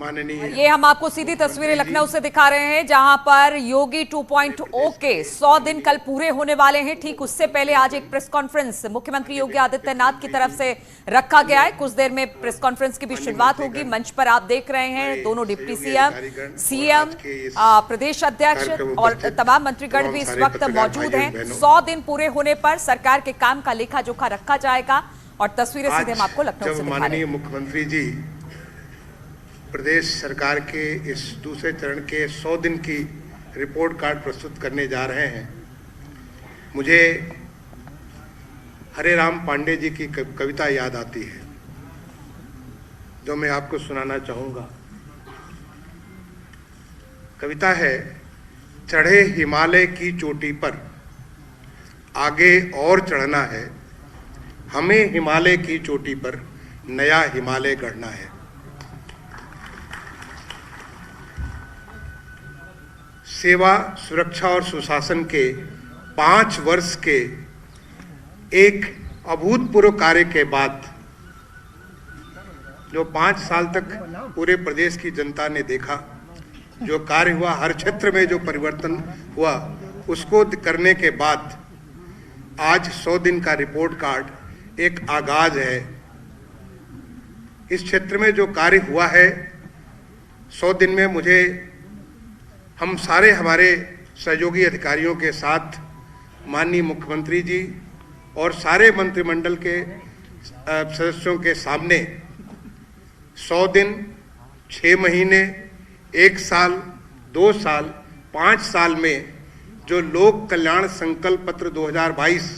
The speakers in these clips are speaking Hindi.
माननीय, ये हम आपको सीधी तस्वीरें लखनऊ से दिखा रहे हैं, जहां पर योगी 2.0 के 100 दिन कल पूरे होने वाले हैं। ठीक उससे पहले आज एक प्रेस कॉन्फ्रेंस मुख्यमंत्री योगी आदित्यनाथ की तरफ से रखा गया है। कुछ देर में प्रेस कॉन्फ्रेंस की भी शुरुआत होगी। मंच पर आप देख रहे हैं दोनों डिप्टी सीएम, प्रदेश अध्यक्ष और तमाम मंत्रीगण भी इस वक्त मौजूद हैं। 100 दिन पूरे होने पर सरकार के काम का लेखा जोखा रखा जाएगा और तस्वीरें सीधे हम आपको लखनऊ से दिखा रहे हैं। माननीय मुख्यमंत्री जी प्रदेश सरकार के इस दूसरे चरण के 100 दिन की रिपोर्ट कार्ड प्रस्तुत करने जा रहे हैं। मुझे हरे राम पांडे जी की कविता याद आती है, जो मैं आपको सुनाना चाहूँगा। कविता है, चढ़े हिमालय की चोटी पर आगे और चढ़ना है, हमें हिमालय की चोटी पर नया हिमालय गढ़ना है। सेवा, सुरक्षा और सुशासन के 5 वर्ष के एक अभूतपूर्व कार्य के बाद, जो 5 साल तक पूरे प्रदेश की जनता ने देखा, जो कार्य हुआ, हर क्षेत्र में जो परिवर्तन हुआ, उसको करने के बाद आज 100 दिन का रिपोर्ट कार्ड एक आगाज है। इस क्षेत्र में जो कार्य हुआ है 100 दिन में, मुझे हम सारे हमारे सहयोगी अधिकारियों के साथ माननीय मुख्यमंत्री जी और सारे मंत्रिमंडल के सदस्यों के सामने 100 दिन, 6 महीने, 1 साल, 2 साल, 5 साल में जो लोक कल्याण संकल्प पत्र 2022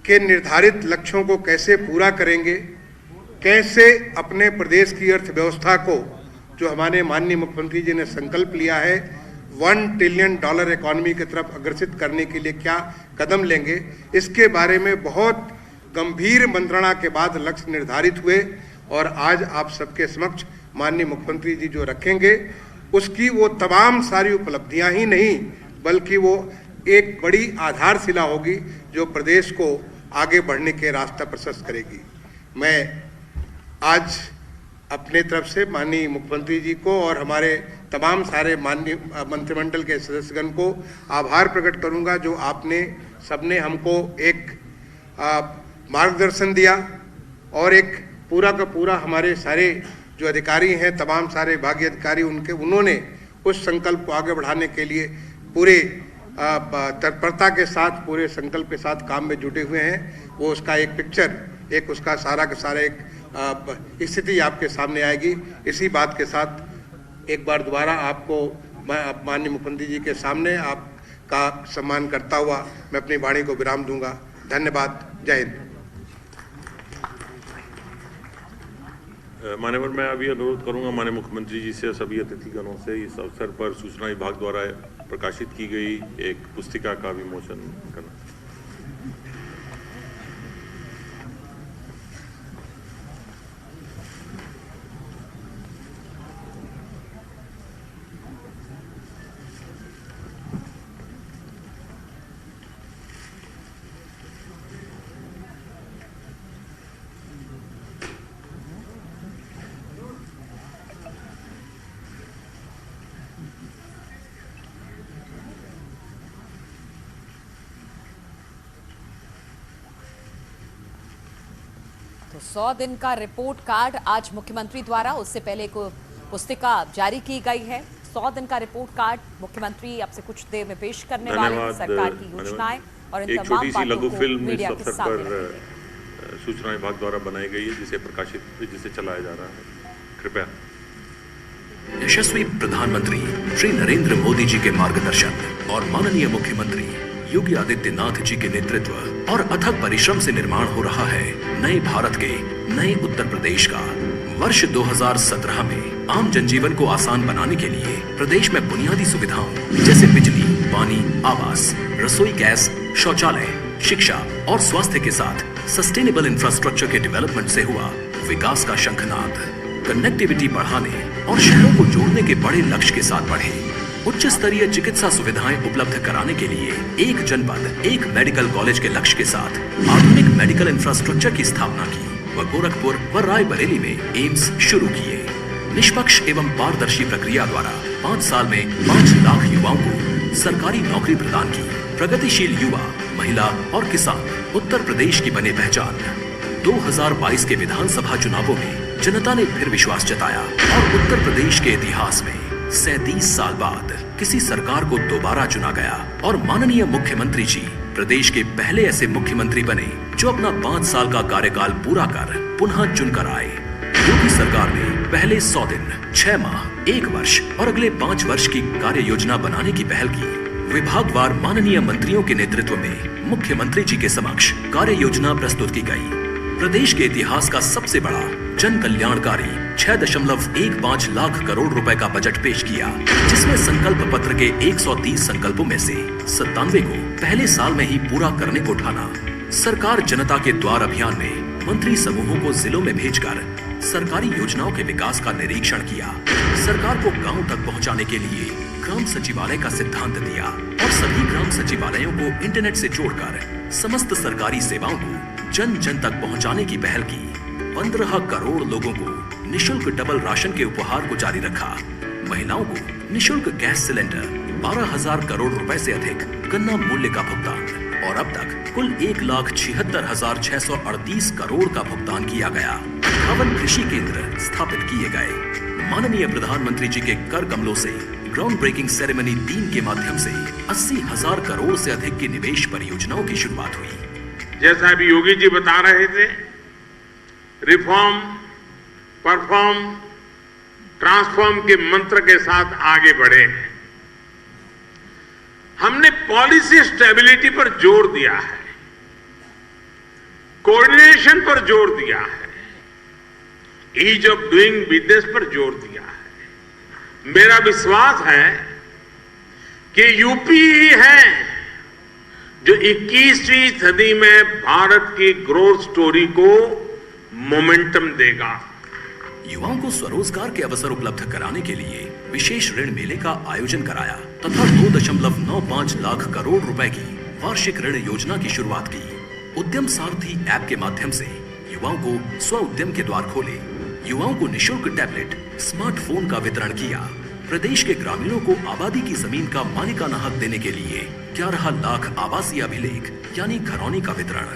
के निर्धारित लक्ष्यों को कैसे पूरा करेंगे, कैसे अपने प्रदेश की अर्थव्यवस्था को, जो हमारे माननीय मुख्यमंत्री जी ने संकल्प लिया है, $1 ट्रिलियन इकोनॉमी की तरफ अग्रसित करने के लिए क्या कदम लेंगे, इसके बारे में बहुत गंभीर मंत्रणा के बाद लक्ष्य निर्धारित हुए और आज आप सबके समक्ष माननीय मुख्यमंत्री जी जो रखेंगे, उसकी वो तमाम सारी उपलब्धियां ही नहीं, बल्कि वो एक बड़ी आधारशिला होगी जो प्रदेश को आगे बढ़ने के रास्ता प्रशस्त करेगी। मैं आज अपने तरफ से माननीय मुख्यमंत्री जी को और हमारे तमाम सारे माननीय मंत्रिमंडल के सदस्यगण को आभार प्रकट करूंगा, जो आपने सबने हमको एक मार्गदर्शन दिया और एक पूरा का पूरा हमारे सारे जो अधिकारी हैं, तमाम सारे विभागीय अधिकारी, उन्होंने उस संकल्प को आगे बढ़ाने के लिए पूरे तत्परता के साथ, पूरे संकल्प के साथ काम में जुटे हुए हैं। वो उसका एक पिक्चर, एक उसका सारा का सारा एक स्थिति आपके सामने आएगी। इसी बात के साथ एक बार दोबारा आपको मैं माननीय मुख्यमंत्री जी के सामने आपका सम्मान करता हुआ मैं अपनी वाणी को विराम दूंगा। धन्यवाद। जय हिंद। मान्यवर, मैं अभी अनुरोध करूंगा माननीय मुख्यमंत्री जी से, सभी अतिथिगणों से इस अवसर पर सूचना विभाग द्वारा प्रकाशित की गई एक पुस्तिका का विमोचन करना। तो 100 दिन का रिपोर्ट कार्ड आज मुख्यमंत्री द्वारा, उससे पहले को पुस्तिका जारी की गई है। 100 दिन का रिपोर्ट कार्ड मुख्यमंत्री अब से कुछ देर में पेश करने वाले हैं। सरकार की योजनाएं और इन तमाम बातों को मीडिया के सामने सूचना विभाग द्वारा बनाई गई है, जिसे चलाया जा रहा है। कृपया। यशस्वी प्रधानमंत्री श्री नरेंद्र मोदी जी के मार्गदर्शन और माननीय मुख्यमंत्री योगी आदित्यनाथ जी के नेतृत्व और अथक परिश्रम से निर्माण हो रहा है नए भारत के, नए उत्तर प्रदेश का। वर्ष 2017 में आम जनजीवन को आसान बनाने के लिए प्रदेश में बुनियादी सुविधाओं जैसे बिजली, पानी, आवास, रसोई गैस, शौचालय, शिक्षा और स्वास्थ्य के साथ सस्टेनेबल इंफ्रास्ट्रक्चर के डेवलपमेंट से हुआ विकास का शंखनाद। कनेक्टिविटी बढ़ाने और शहरों को जोड़ने के बड़े लक्ष्य के साथ बढ़े। उच्च स्तरीय चिकित्सा सुविधाएं उपलब्ध कराने के लिए एक जनपद, एक मेडिकल कॉलेज के लक्ष्य के साथ आधुनिक मेडिकल इंफ्रास्ट्रक्चर की स्थापना की व गोरखपुर व रायबरेली में एम्स शुरू किए। निष्पक्ष एवं पारदर्शी प्रक्रिया द्वारा 5 साल में 5 लाख युवाओं को सरकारी नौकरी प्रदान की। प्रगतिशील युवा, महिला और किसान उत्तर प्रदेश की बने पहचान। 2022 के विधानसभा चुनावों में जनता ने फिर विश्वास जताया और उत्तर प्रदेश के इतिहास में 37 साल बाद किसी सरकार को दोबारा चुना गया और माननीय मुख्यमंत्री जी प्रदेश के पहले ऐसे मुख्यमंत्री बने जो अपना 5 साल का कार्यकाल पूरा कर पुनः चुनकर आए। योगी सरकार ने पहले 100 दिन, 6 माह, 1 वर्ष और अगले 5 वर्ष की कार्य योजना बनाने की पहल की। विभागवार माननीय मंत्रियों के नेतृत्व में मुख्यमंत्री जी के समक्ष कार्य योजना प्रस्तुत की गई। प्रदेश के इतिहास का सबसे बड़ा जन कल्याणकारी 6.15 लाख करोड़ रुपए का बजट पेश किया, जिसमें संकल्प पत्र के 130 संकल्पों में से 97 को पहले साल में ही पूरा करने को ठाना। सरकार जनता के द्वार अभियान में मंत्री समूहों को जिलों में भेजकर सरकारी योजनाओं के विकास का निरीक्षण किया। सरकार को गांव तक पहुंचाने के लिए ग्राम सचिवालय का सिद्धांत दिया और सभी ग्राम सचिवालयों को इंटरनेट से जोड़कर समस्त सरकारी सेवाओं को जन जन तक पहुंचाने की पहल की। 15 करोड़ लोगों को निशुल्क डबल राशन के उपहार को जारी रखा। महिलाओं को निशुल्क गैस सिलेंडर, 12,000 करोड़ रुपए से अधिक गन्ना मूल्य का भुगतान और अब तक कुल 1,76,638 करोड़ का भुगतान किया गया। 58 कृषि केंद्र स्थापित किए गए। माननीय प्रधानमंत्री जी के कर कमलों से ग्राउंड ब्रेकिंग सेरेमनी 3 के माध्यम से 80,000 करोड़ से अधिक की निवेश परियोजनाओं की शुरुआत हुई। जैसा अभी योगी जी बता रहे थे, रिफॉर्म, परफॉर्म, ट्रांसफॉर्म के मंत्र के साथ आगे बढ़े हैं। हमने पॉलिसी स्टेबिलिटी पर जोर दिया है, कोऑर्डिनेशन पर जोर दिया है, ईज ऑफ डूइंग बिजनेस पर जोर दिया है। मेरा विश्वास है कि यूपी ही है जो 21वीं सदी में भारत की ग्रोथ स्टोरी को मोमेंटम देगा। युवाओं को स्वरोजगार के अवसर उपलब्ध कराने के लिए विशेष ऋण मेले का आयोजन कराया तथा 2.95 लाख करोड़ रुपए की वार्षिक ऋण योजना की शुरुआत की। उद्यम सारथी ऐप के माध्यम से युवाओं को स्व उद्यम के द्वार खोले। युवाओं को निशुल्क टैबलेट, स्मार्टफोन का वितरण किया। प्रदेश के ग्रामीणों को आबादी की जमीन का मालिकाना हक देने के लिए 11 लाख आवासीय अभिलेख यानी घरौनी का वितरण।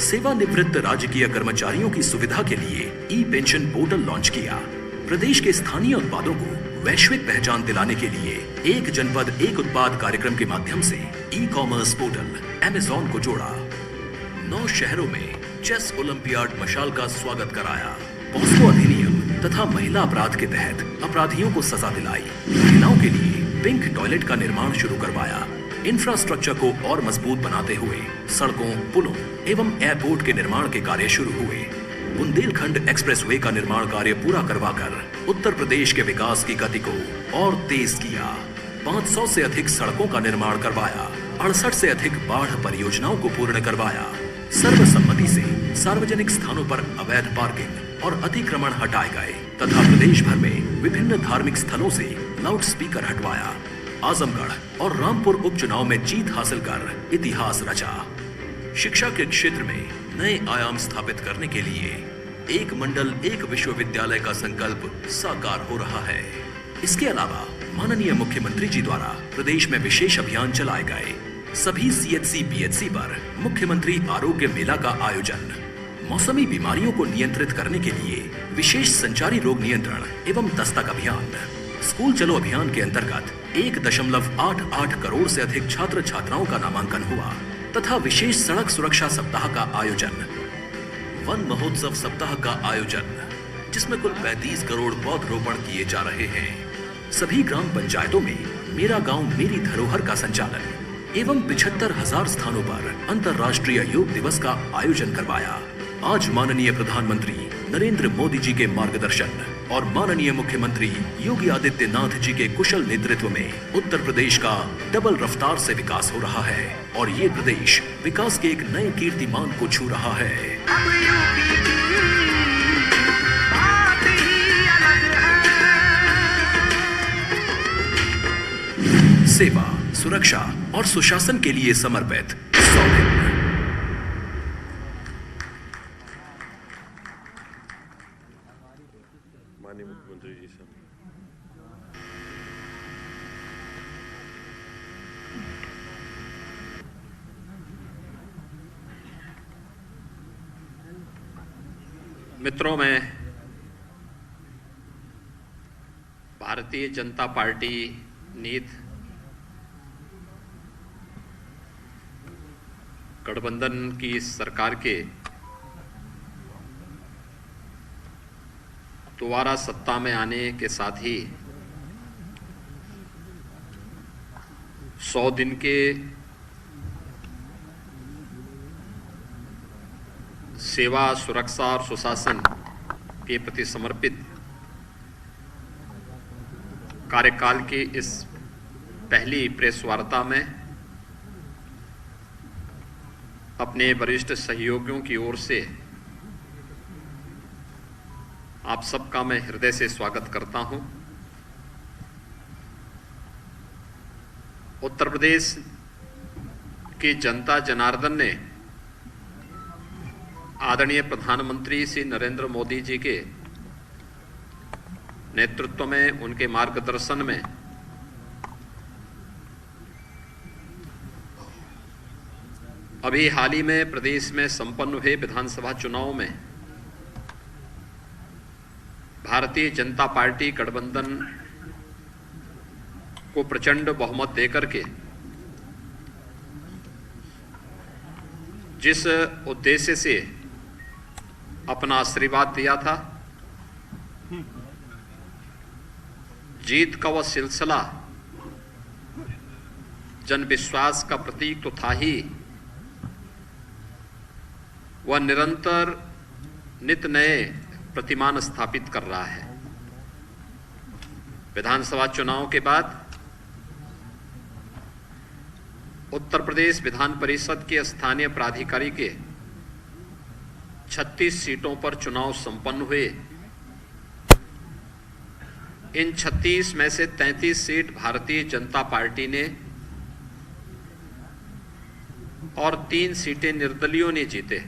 सेवानिवृत्त राजकीय कर्मचारियों की सुविधा के लिए ई पेंशन पोर्टल लॉन्च किया। प्रदेश के स्थानीय उत्पादों को वैश्विक पहचान दिलाने के लिए एक जनपद एक उत्पाद कार्यक्रम के माध्यम से ई कॉमर्स पोर्टल अमेज़न को जोड़ा। 9 शहरों में चेस ओलंपियाड मशाल का स्वागत कराया। पॉस्को अधिनियम तथा महिला अपराध के तहत अपराधियों को सजा दिलाई। महिलाओं के लिए पिंक टॉयलेट का निर्माण शुरू करवाया। इंफ्रास्ट्रक्चर को और मजबूत बनाते हुए सड़कों, पुलों एवं एयरपोर्ट के निर्माण के कार्य शुरू हुए। बुंदेलखंड एक्सप्रेसवे का निर्माण कार्य पूरा करवाकर उत्तर प्रदेश के विकास की गति को और तेज किया। 500 से अधिक सड़कों का निर्माण करवाया। 68 से अधिक बाढ़ परियोजनाओं को पूर्ण करवाया। सर्वसम्मति से सार्वजनिक स्थानों पर अवैध पार्किंग और अतिक्रमण हटाए गए तथा प्रदेश भर में विभिन्न धार्मिक स्थलों से लाउड स्पीकर हटवाया। आजमगढ़ और रामपुर उपचुनाव में जीत हासिल कर इतिहास रचा। शिक्षा के क्षेत्र में नए आयाम स्थापित करने के लिए एक मंडल एक विश्वविद्यालय का संकल्प साकार हो रहा है। इसके अलावा माननीय मुख्यमंत्री जी द्वारा प्रदेश में विशेष अभियान चलाए गए। सभी सीएचसी पीएचसी पर मुख्यमंत्री आरोग्य मेला का आयोजन। मौसमी बीमारियों को नियंत्रित करने के लिए विशेष संचारी रोग नियंत्रण एवं दस्तक अभियान। स्कूल चलो अभियान के अंतर्गत 1.88 करोड़ से अधिक छात्र छात्राओं का नामांकन हुआ तथा विशेष सड़क सुरक्षा सप्ताह का आयोजन। वन महोत्सव सप्ताह का आयोजन, जिसमें कुल 35 करोड़ पौधरोपण किए जा रहे हैं। सभी ग्राम पंचायतों में मेरा गांव मेरी धरोहर का संचालन एवं 75,000 स्थानों पर अंतर्राष्ट्रीय योग दिवस का आयोजन करवाया। आज माननीय प्रधानमंत्री नरेंद्र मोदी जी के मार्गदर्शन और माननीय मुख्यमंत्री योगी आदित्यनाथ जी के कुशल नेतृत्व में उत्तर प्रदेश का डबल रफ्तार से विकास हो रहा है और ये प्रदेश विकास के एक नए कीर्तिमान को छू रहा है। सेवा, सुरक्षा और सुशासन के लिए समर्पित 100 दिन। माननीय मुख्यमंत्री मुख्यमंत्री जी से। मित्रों, मैं भारतीय जनता पार्टी नीत गठबंधन की सरकार के दोबारा सत्ता में आने के साथ ही 100 दिन के सेवा, सुरक्षा और सुशासन के प्रति समर्पित कार्यकाल की इस पहली प्रेस वार्ता में अपने वरिष्ठ सहयोगियों की ओर से आप सबका मैं हृदय से स्वागत करता हूं। उत्तर प्रदेश की जनता जनार्दन ने आदरणीय प्रधानमंत्री श्री नरेंद्र मोदी जी के नेतृत्व में, उनके मार्गदर्शन में अभी हाल ही में प्रदेश में संपन्न हुए विधानसभा चुनाव में भारतीय जनता पार्टी गठबंधन को प्रचंड बहुमत देकर के जिस उद्देश्य से अपना आशीर्वाद दिया था, जीत का वह सिलसिला जन विश्वास का प्रतीक तो था ही, वह निरंतर नित नए प्रतिमान स्थापित कर रहा है। विधानसभा चुनाव के बाद उत्तर प्रदेश विधान परिषद के स्थानीय प्राधिकारी के 36 सीटों पर चुनाव संपन्न हुए। इन 36 में से 33 सीट भारतीय जनता पार्टी ने और 3 सीटें निर्दलीयों ने जीते।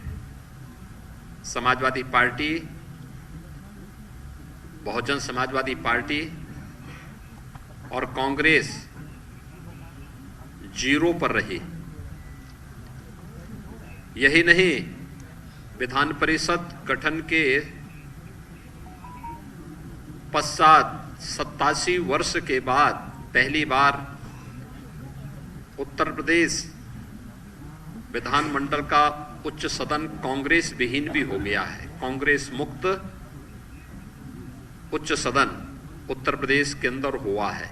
समाजवादी पार्टी, बहुजन समाजवादी पार्टी और कांग्रेस 0 पर रही। यही नहीं, विधान परिषद गठन के पश्चात 87 वर्ष के बाद पहली बार उत्तर प्रदेश विधानमंडल का उच्च सदन कांग्रेस विहीन भी हो गया है। कांग्रेस मुक्त उच्च सदन उत्तर प्रदेश के अंदर हुआ है।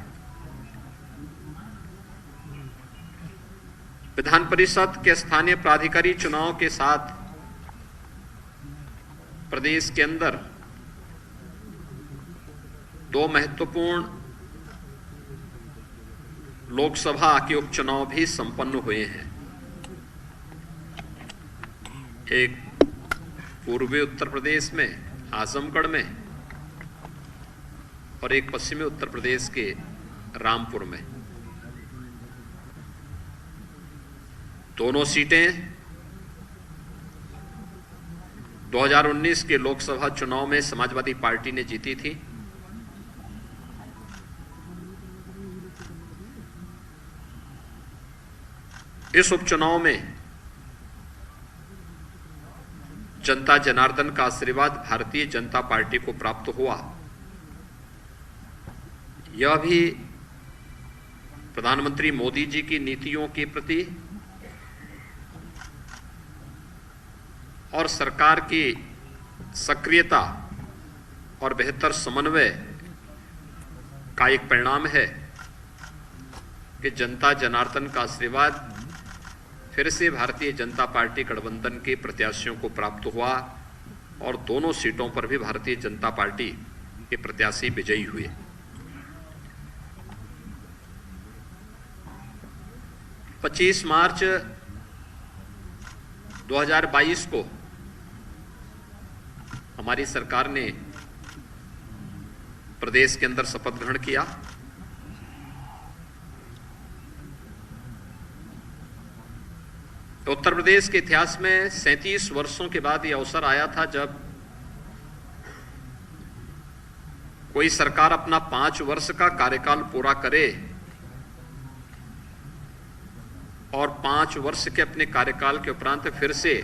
विधान परिषद के स्थानीय प्राधिकारी चुनाव के साथ प्रदेश के अंदर 2 महत्वपूर्ण लोकसभा के उपचुनाव भी संपन्न हुए हैं। एक पूर्वी उत्तर प्रदेश में आजमगढ़ में और एक पश्चिमी उत्तर प्रदेश के रामपुर में। दोनों सीटें 2019 के लोकसभा चुनाव में समाजवादी पार्टी ने जीती थी। इस उपचुनाव में जनता जनार्दन का आशीर्वाद भारतीय जनता पार्टी को प्राप्त हुआ। यह भी प्रधानमंत्री मोदी जी की नीतियों के प्रति और सरकार की सक्रियता और बेहतर समन्वय का एक परिणाम है कि जनता जनार्दन का आशीर्वाद फिर से भारतीय जनता पार्टी गठबंधन के प्रत्याशियों को प्राप्त हुआ और दोनों सीटों पर भी भारतीय जनता पार्टी के प्रत्याशी विजयी हुए। पच्चीस मार्च 2022 को हमारी सरकार ने प्रदेश के अंदर शपथ ग्रहण किया। तो उत्तर प्रदेश के इतिहास में 37 वर्षों के बाद यह अवसर आया था जब कोई सरकार अपना 5 वर्ष का कार्यकाल पूरा करे और 5 वर्ष के अपने कार्यकाल के उपरांत फिर से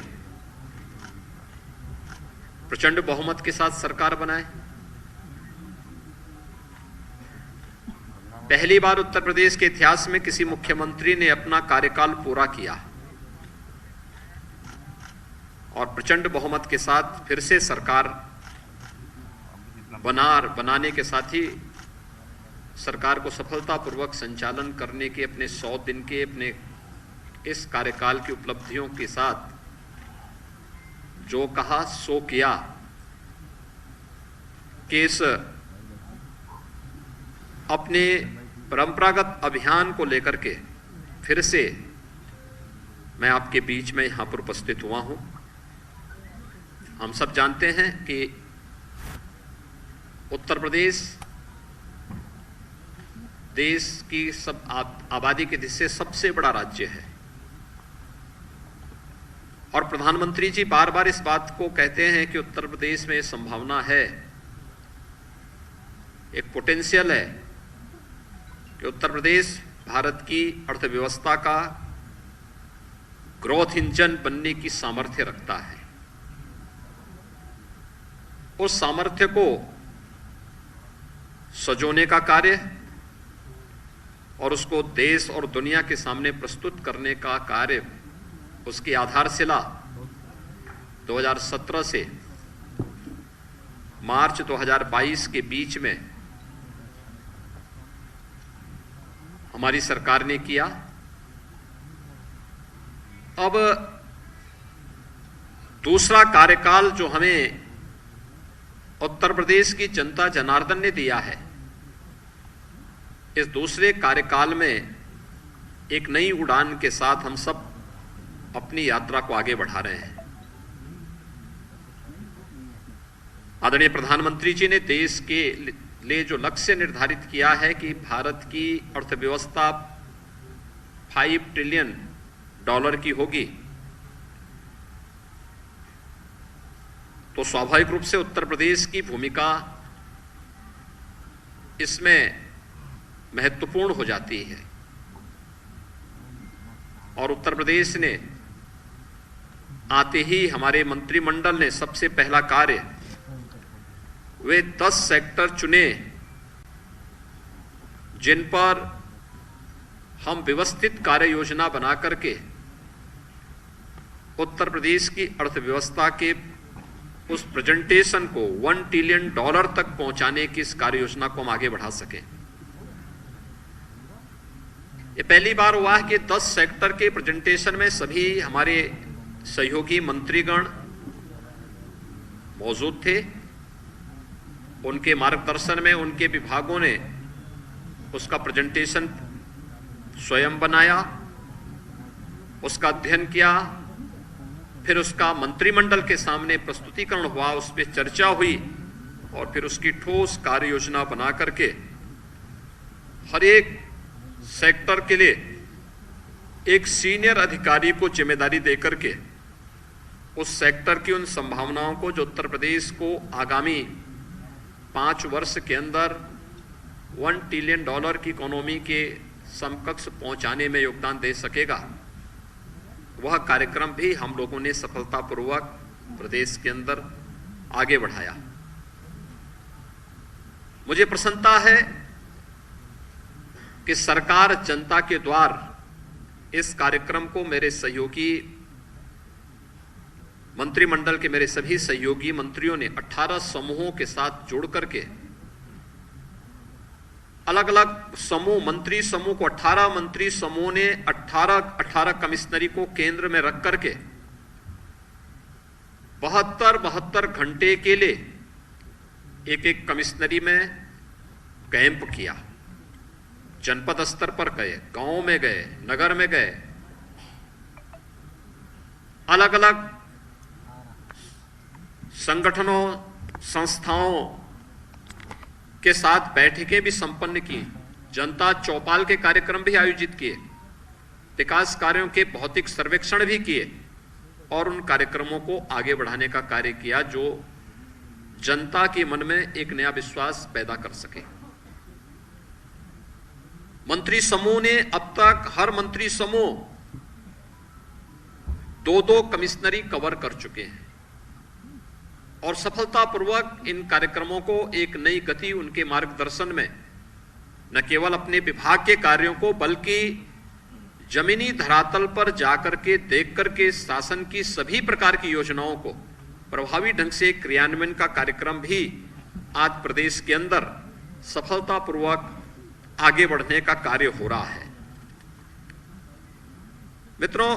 प्रचंड बहुमत के साथ सरकार बनाए। पहली बार उत्तर प्रदेश के इतिहास में किसी मुख्यमंत्री ने अपना कार्यकाल पूरा किया और प्रचंड बहुमत के साथ फिर से सरकार बनाने के साथ ही सरकार को सफलतापूर्वक संचालन करने के अपने 100 दिन के अपने इस कार्यकाल की उपलब्धियों के साथ जो कहा सो किया कि इस अपने परंपरागत अभियान को लेकर के फिर से मैं आपके बीच में यहां पर उपस्थित हुआ हूं। हम सब जानते हैं कि उत्तर प्रदेश देश की सब आबादी के दृष्टि से सबसे बड़ा राज्य है और प्रधानमंत्री जी बार बार इस बात को कहते हैं कि उत्तर प्रदेश में संभावना है, एक पोटेंशियल है कि उत्तर प्रदेश भारत की अर्थव्यवस्था का ग्रोथ इंजन बनने की सामर्थ्य रखता है। उस सामर्थ्य को सजोने का कार्य और उसको देश और दुनिया के सामने प्रस्तुत करने का कार्य, उसकी आधारशिला 2017 से मार्च 2022 के बीच में हमारी सरकार ने किया। अब दूसरा कार्यकाल जो हमें उत्तर प्रदेश की जनता जनार्दन ने दिया है, इस दूसरे कार्यकाल में एक नई उड़ान के साथ हम सब अपनी यात्रा को आगे बढ़ा रहे हैं। आदरणीय प्रधानमंत्री जी ने देश के लिए जो लक्ष्य निर्धारित किया है कि भारत की अर्थव्यवस्था $5 ट्रिलियन की होगी, तो स्वाभाविक रूप से उत्तर प्रदेश की भूमिका इसमें महत्वपूर्ण हो जाती है। और उत्तर प्रदेश ने आते ही हमारे मंत्रिमंडल ने सबसे पहला कार्य वे 10 सेक्टर चुने जिन पर हम व्यवस्थित कार्य योजना बना करके उत्तर प्रदेश की अर्थव्यवस्था के उस प्रेजेंटेशन को $1 ट्रिलियन तक पहुंचाने की इस कार्य योजना को हम आगे बढ़ा सकें। ये पहली बार हुआ है कि 10 सेक्टर के प्रेजेंटेशन में सभी हमारे सहयोगी मंत्रीगण मौजूद थे। उनके मार्गदर्शन में उनके विभागों ने उसका प्रेजेंटेशन स्वयं बनाया, उसका अध्ययन किया, फिर उसका मंत्रिमंडल के सामने प्रस्तुतिकरण हुआ, उस पर चर्चा हुई और फिर उसकी ठोस कार्य योजना बना करके हर एक सेक्टर के लिए एक सीनियर अधिकारी को जिम्मेदारी देकर के उस सेक्टर की उन संभावनाओं को जो उत्तर प्रदेश को आगामी 5 वर्ष के अंदर $1 ट्रिलियन की इकोनॉमी के समकक्ष पहुंचाने में योगदान दे सकेगा, वह कार्यक्रम भी हम लोगों ने सफलतापूर्वक प्रदेश के अंदर आगे बढ़ाया। मुझे प्रसन्नता है कि सरकार जनता के द्वार इस कार्यक्रम को मेरे सहयोगी मंत्रिमंडल के मेरे सभी सहयोगी मंत्रियों ने 18 समूहों के साथ जोड़ करके अलग अलग समूह, मंत्री समूह को 18 मंत्री समूह ने 18 कमिश्नरी को केंद्र में रख करके 72 घंटे के लिए एक कमिश्नरी में कैंप किया। जनपद स्तर पर गए, गांव में गए, नगर में गए, अलग अलग संगठनों, संस्थाओं के साथ बैठकें भी संपन्न की, जनता चौपाल के कार्यक्रम भी आयोजित किए, विकास कार्यों के भौतिक सर्वेक्षण भी किए और उन कार्यक्रमों को आगे बढ़ाने का कार्य किया जो जनता के मन में एक नया विश्वास पैदा कर सके। मंत्री समूह ने अब तक हर मंत्री समूह 2-2 कमिश्नरी कवर कर चुके हैं और सफलतापूर्वक इन कार्यक्रमों को एक नई गति उनके मार्गदर्शन में न केवल अपने विभाग के कार्यों को बल्कि जमीनी धरातल पर जाकर के देख करके शासन की सभी प्रकार की योजनाओं को प्रभावी ढंग से क्रियान्वयन का कार्यक्रम भी आज प्रदेश के अंदर सफलतापूर्वक आगे बढ़ने का कार्य हो रहा है। मित्रों,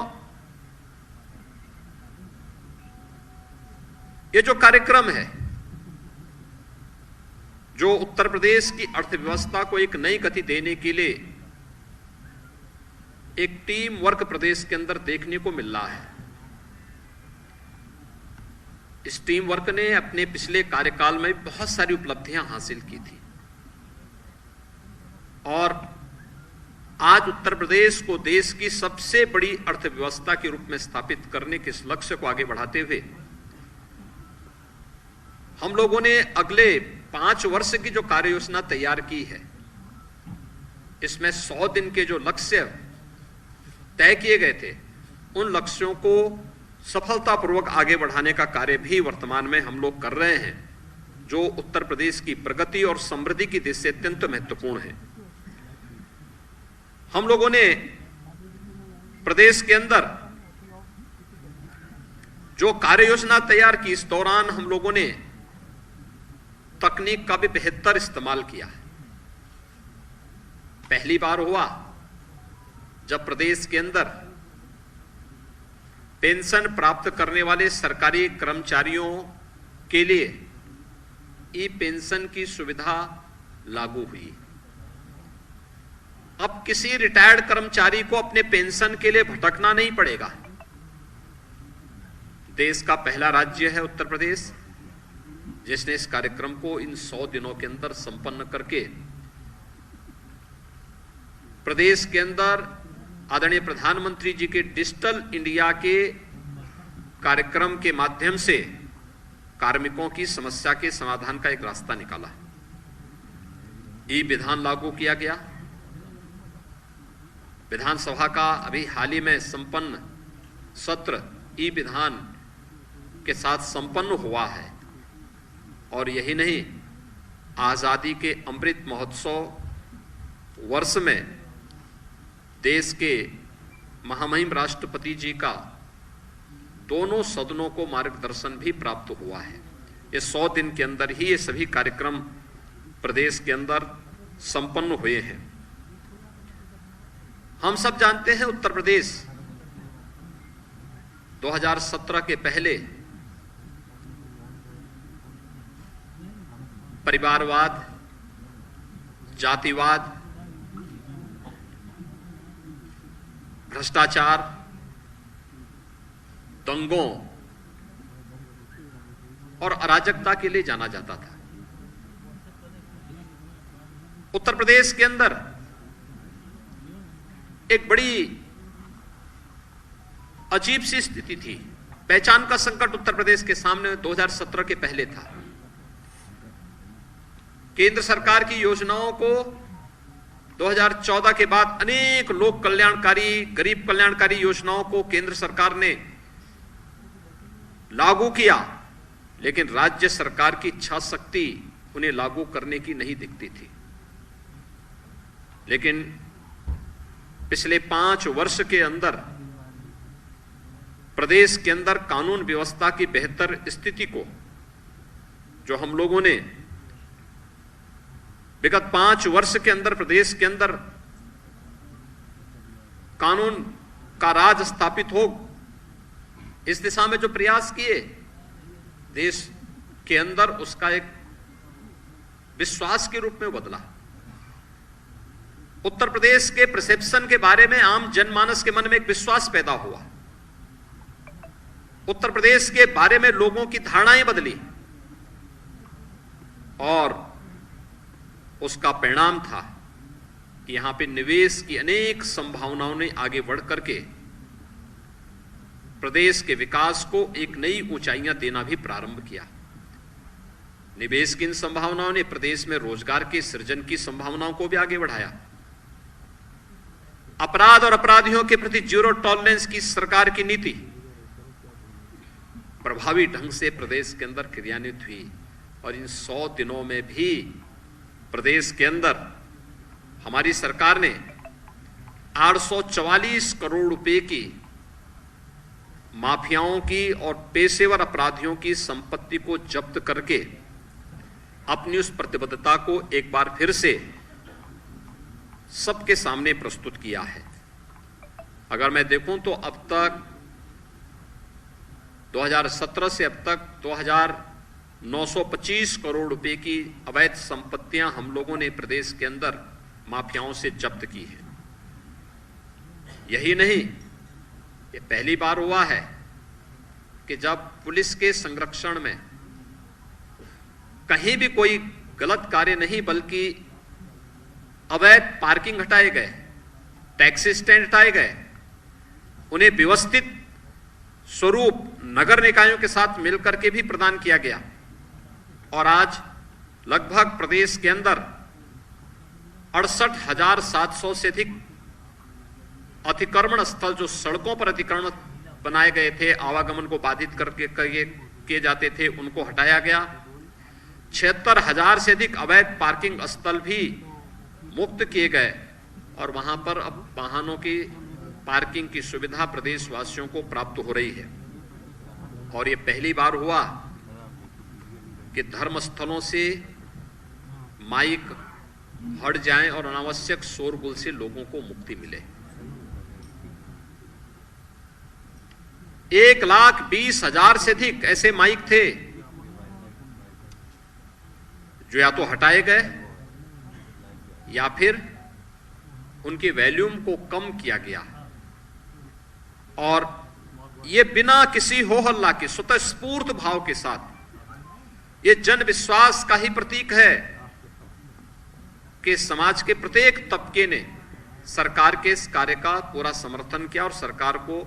ये जो कार्यक्रम है जो उत्तर प्रदेश की अर्थव्यवस्था को एक नई गति देने के लिए एक टीम वर्क प्रदेश के अंदर देखने को मिल रहा है। इस टीम वर्क ने अपने पिछले कार्यकाल में बहुत सारी उपलब्धियां हासिल की थी और आज उत्तर प्रदेश को देश की सबसे बड़ी अर्थव्यवस्था के रूप में स्थापित करने के इस लक्ष्य को आगे बढ़ाते हुए हम लोगों ने अगले 5 वर्ष की जो कार्य योजना तैयार की है, इसमें 100 दिन के जो लक्ष्य तय किए गए थे, उन लक्ष्यों को सफलतापूर्वक आगे बढ़ाने का कार्य भी वर्तमान में हम लोग कर रहे हैं, जो उत्तर प्रदेश की प्रगति और समृद्धि की दृष्टि से अत्यंत महत्वपूर्ण है। हम लोगों ने प्रदेश के अंदर जो कार्य योजना तैयार की, इस दौरान हम लोगों ने तकनीक का भी बेहतर इस्तेमाल किया है। पहली बार हुआ जब प्रदेश के अंदर पेंशन प्राप्त करने वाले सरकारी कर्मचारियों के लिए ई पेंशन की सुविधा लागू हुई। अब किसी रिटायर्ड कर्मचारी को अपने पेंशन के लिए भटकना नहीं पड़ेगा। देश का पहला राज्य है उत्तर प्रदेश जिसने इस कार्यक्रम को इन 100 दिनों के अंदर संपन्न करके प्रदेश के अंदर आदरणीय प्रधानमंत्री जी के डिजिटल इंडिया के कार्यक्रम के माध्यम से कार्मिकों की समस्या के समाधान का एक रास्ता निकाला। ई विधान लागू किया गया। विधानसभा का अभी हाल ही में संपन्न सत्र ई विधान के साथ संपन्न हुआ है और यही नहीं, आजादी के अमृत महोत्सव वर्ष में देश के महामहिम राष्ट्रपति जी का दोनों सदनों को मार्गदर्शन भी प्राप्त हुआ है। ये 100 दिन के अंदर ही ये सभी कार्यक्रम प्रदेश के अंदर संपन्न हुए हैं। हम सब जानते हैं उत्तर प्रदेश 2017 के पहले परिवारवाद, जातिवाद, भ्रष्टाचार, दंगों और अराजकता के लिए जाना जाता था। उत्तर प्रदेश के अंदर एक बड़ी अजीब सी स्थिति थी। पहचान का संकट उत्तर प्रदेश के सामने 2017 के पहले था। केंद्र सरकार की योजनाओं को 2014 के बाद अनेक लोक कल्याणकारी, गरीब कल्याणकारी योजनाओं को केंद्र सरकार ने लागू किया, लेकिन राज्य सरकार की इच्छा शक्ति उन्हें लागू करने की नहीं दिखती थी। लेकिन पिछले 5 वर्ष के अंदर प्रदेश के अंदर कानून व्यवस्था की बेहतर स्थिति को जो हम लोगों ने विगत 5 वर्ष के अंदर प्रदेश के अंदर कानून का राज स्थापित हो, इस दिशा में जो प्रयास किए देश के अंदर, उसका एक विश्वास के रूप में बदला। उत्तर प्रदेश के परसेप्शन के बारे में आम जनमानस के मन में एक विश्वास पैदा हुआ। उत्तर प्रदेश के बारे में लोगों की धारणाएं बदली और उसका परिणाम था कि यहां पे निवेश की अनेक संभावनाओं ने आगे बढ़ करके प्रदेश के विकास को एक नई ऊंचाइयां देना भी प्रारंभ किया। निवेश की इन संभावनाओं ने प्रदेश में रोजगार के सृजन की संभावनाओं को भी आगे बढ़ाया। अपराध और अपराधियों के प्रति जीरो टॉलरेंस की सरकार की नीति प्रभावी ढंग से प्रदेश के अंदर क्रियान्वित हुई और इन 100 दिनों में भी प्रदेश के अंदर हमारी सरकार ने 844 करोड़ रुपए की माफियाओं की और पेशेवर अपराधियों की संपत्ति को जब्त करके अपनी उस प्रतिबद्धता को एक बार फिर से सबके सामने प्रस्तुत किया है। अगर मैं देखूं तो अब तक 2017 से अब तक 2,925 करोड़ रुपए की अवैध संपत्तियां हम लोगों ने प्रदेश के अंदर माफियाओं से जब्त की है। यही नहीं, ये पहली बार हुआ है कि जब पुलिस के संरक्षण में कहीं भी कोई गलत कार्य नहीं बल्कि अवैध पार्किंग हटाए गए, टैक्सी स्टैंड हटाए गए, उन्हें व्यवस्थित स्वरूप नगर निकायों के साथ मिलकर के भी प्रदान किया गया और आज लगभग प्रदेश के अंदर 68,700 से अधिक अतिक्रमण स्थल जो सड़कों पर अतिक्रमण बनाए गए थे, आवागमन को बाधित करके किए जाते थे, उनको हटाया गया। 76,000 से अधिक अवैध पार्किंग स्थल भी मुक्त किए गए और वहां पर अब वाहनों की पार्किंग की सुविधा प्रदेशवासियों को प्राप्त हो रही है। और ये पहली बार हुआ कि धर्मस्थलों से माइक हट जाएं और अनावश्यक शोरगुल से लोगों को मुक्ति मिले। 1,20,000 से अधिक ऐसे माइक थे जो या तो हटाए गए या फिर उनकी वॉल्यूम को कम किया गया और ये बिना किसी हो हल्ला के स्वतःस्फूर्त भाव के साथ ये जन विश्वास का ही प्रतीक है कि समाज के प्रत्येक तबके ने सरकार के इस कार्य का पूरा समर्थन किया और सरकार को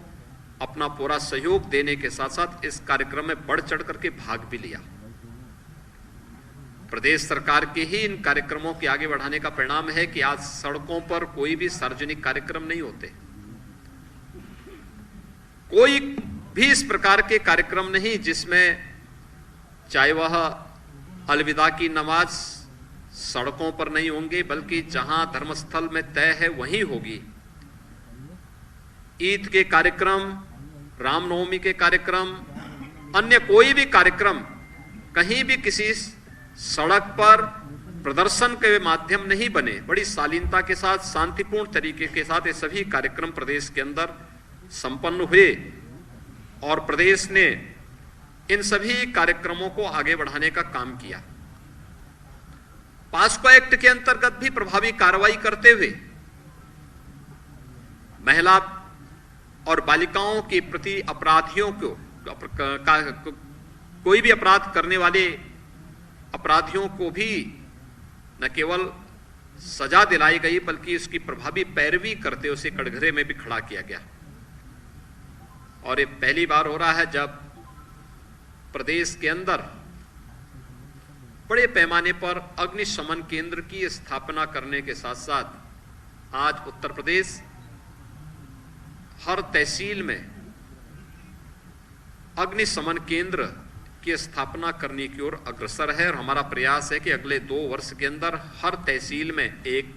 अपना पूरा सहयोग देने के साथ साथ इस कार्यक्रम में बढ़ चढ़ करके भाग भी लिया। प्रदेश सरकार के ही इन कार्यक्रमों के आगे बढ़ाने का परिणाम है कि आज सड़कों पर कोई भी सार्वजनिक कार्यक्रम नहीं होते, कोई भी इस प्रकार के कार्यक्रम नहीं जिसमें चाहे वह अलविदा की नमाज सड़कों पर नहीं होंगे बल्कि जहां धर्मस्थल में तय है वहीं होगी। ईद के कार्यक्रम, रामनवमी के कार्यक्रम, अन्य कोई भी कार्यक्रम कहीं भी किसी सड़क पर प्रदर्शन के माध्यम नहीं बने। बड़ी शालीनता के साथ, शांतिपूर्ण तरीके के साथ ये सभी कार्यक्रम प्रदेश के अंदर संपन्न हुए और प्रदेश ने इन सभी कार्यक्रमों को आगे बढ़ाने का काम किया। पास्को एक्ट के अंतर्गत भी प्रभावी कार्रवाई करते हुए महिला और बालिकाओं के प्रति अपराधियों को कोई भी अपराध करने वाले अपराधियों को भी न केवल सजा दिलाई गई बल्कि उसकी प्रभावी पैरवी करते उसे कटघरे में भी खड़ा किया गया। और ये पहली बार हो रहा है जब प्रदेश के अंदर बड़े पैमाने पर अग्निशमन केंद्र की स्थापना करने के साथ साथ आज उत्तर प्रदेश हर तहसील में अग्निशमन केंद्र की स्थापना करने की ओर अग्रसर है और हमारा प्रयास है कि अगले 2 वर्ष के अंदर हर तहसील में एक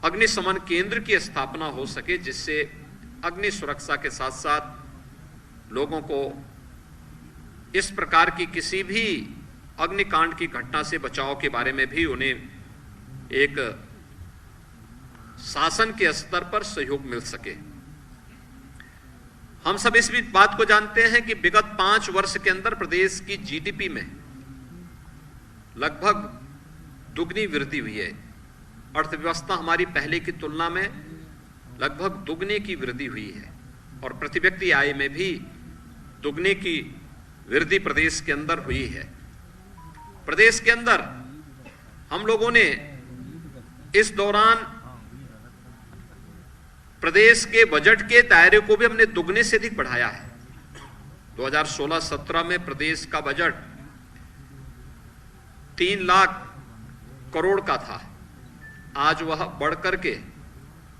अग्निशमन केंद्र की स्थापना हो सके, जिससे अग्नि सुरक्षा के साथ साथ लोगों को इस प्रकार की किसी भी अग्निकांड की घटना से बचाव के बारे में भी उन्हें एक शासन के स्तर पर सहयोग मिल सके। हम सब इस बात को जानते हैं कि विगत 5 वर्ष के अंदर प्रदेश की जीडीपी में लगभग दुगनी वृद्धि हुई है। अर्थव्यवस्था हमारी पहले की तुलना में लगभग दुगने की वृद्धि हुई है और प्रति व्यक्ति आय में भी दुगने की वृद्धि प्रदेश के अंदर हुई है। प्रदेश के अंदर हम लोगों ने इस दौरान प्रदेश के बजट के दायरे को भी हमने दुगने से अधिक बढ़ाया है। 2016-17 में प्रदेश का बजट 3 लाख करोड़ का था, आज वह बढ़कर के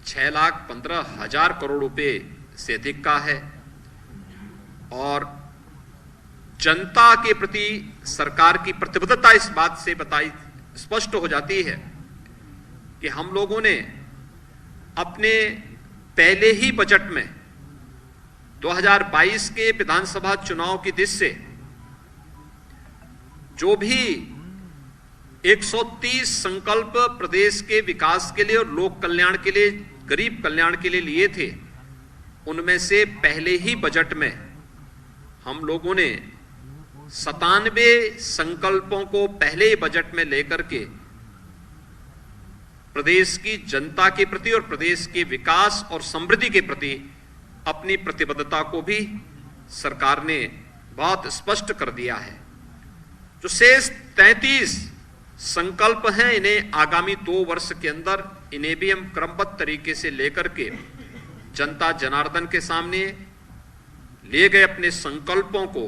6,15,000 करोड़ रुपए से अधिक का है। और जनता के प्रति सरकार की प्रतिबद्धता इस बात से स्पष्ट हो जाती है कि हम लोगों ने अपने पहले ही बजट में 2022 के विधानसभा चुनाव की दृष्टि से जो भी 130 संकल्प प्रदेश के विकास के लिए और लोक कल्याण के लिए, गरीब कल्याण के लिए लिए थे, उनमें से पहले ही बजट में हम लोगों ने 97 संकल्पों को पहले ही बजट में लेकर के प्रदेश की जनता के प्रति और प्रदेश के विकास और समृद्धि के प्रति अपनी प्रतिबद्धता को भी सरकार ने बहुत स्पष्ट कर दिया है। जो शेष 33 संकल्प हैं, इन्हें आगामी 2 वर्ष के अंदर इन्हें भी हम क्रमबद्ध तरीके से लेकर के जनता जनार्दन के सामने लिए गए अपने संकल्पों को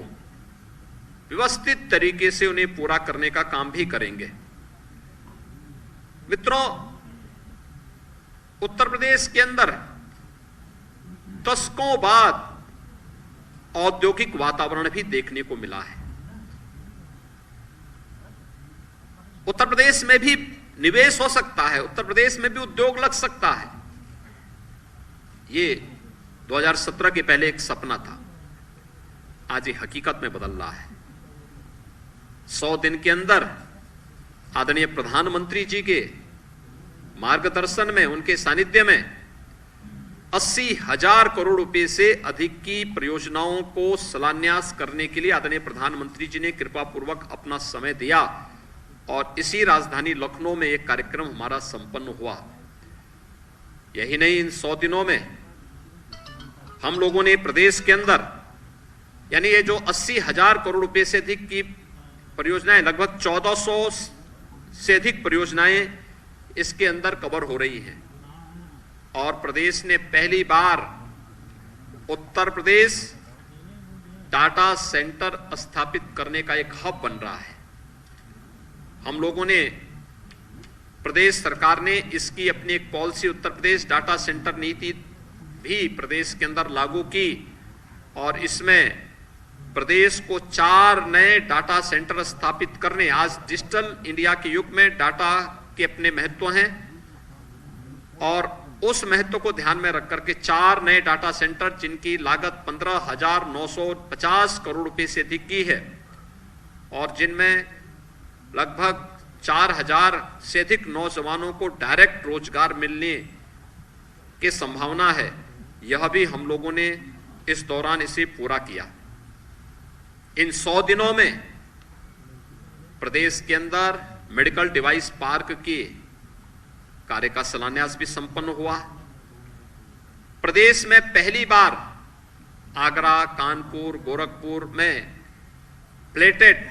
व्यवस्थित तरीके से उन्हें पूरा करने का काम भी करेंगे। मित्रों, उत्तर प्रदेश के अंदर दशकों बाद औद्योगिक वातावरण भी देखने को मिला है। उत्तर प्रदेश में भी निवेश हो सकता है, उत्तर प्रदेश में भी उद्योग लग सकता है। ये 2017 के पहले एक सपना था, आज ये हकीकत में बदल रहा है। 100 दिन के अंदर आदरणीय प्रधानमंत्री जी के मार्गदर्शन में, उनके सानिध्य में 80,000 करोड़ रुपए से अधिक की परियोजनाओं को शिलान्यास करने के लिए आदरणीय प्रधानमंत्री जी ने कृपा पूर्वक अपना समय दिया और इसी राजधानी लखनऊ में एक कार्यक्रम हमारा संपन्न हुआ। यही नहीं, इन 100 दिनों में हम लोगों ने प्रदेश के अंदर, यानी ये जो 80,000 करोड़ रुपए से अधिक की परियोजनाएं, लगभग 1400 से अधिक परियोजनाएं इसके अंदर कवर हो रही हैं। और प्रदेश ने पहली बार उत्तर प्रदेश डाटा सेंटर स्थापित करने का एक हब बन रहा है। हम लोगों ने, प्रदेश सरकार ने इसकी अपनी एक policy, Uttar Pradesh data centre नीति भी प्रदेश के अंदर लागू की और इसमें प्रदेश को 4 नए डाटा सेंटर स्थापित करने, आज डिजिटल इंडिया के युग में डाटा के अपने महत्व हैं और उस महत्व को ध्यान में रख करके 4 नए डाटा सेंटर जिनकी लागत 15,950 करोड़ रुपए से अधिक की है और जिनमें लगभग 4,000 से अधिक नौजवानों को डायरेक्ट रोजगार मिलने की संभावना है, यह भी हम लोगों ने इस दौरान इसे पूरा किया। इन 100 दिनों में प्रदेश के अंदर मेडिकल डिवाइस पार्क के कार्य का शिलान्यास भी संपन्न हुआ। प्रदेश में पहली बार आगरा, कानपुर, गोरखपुर में प्लेटेड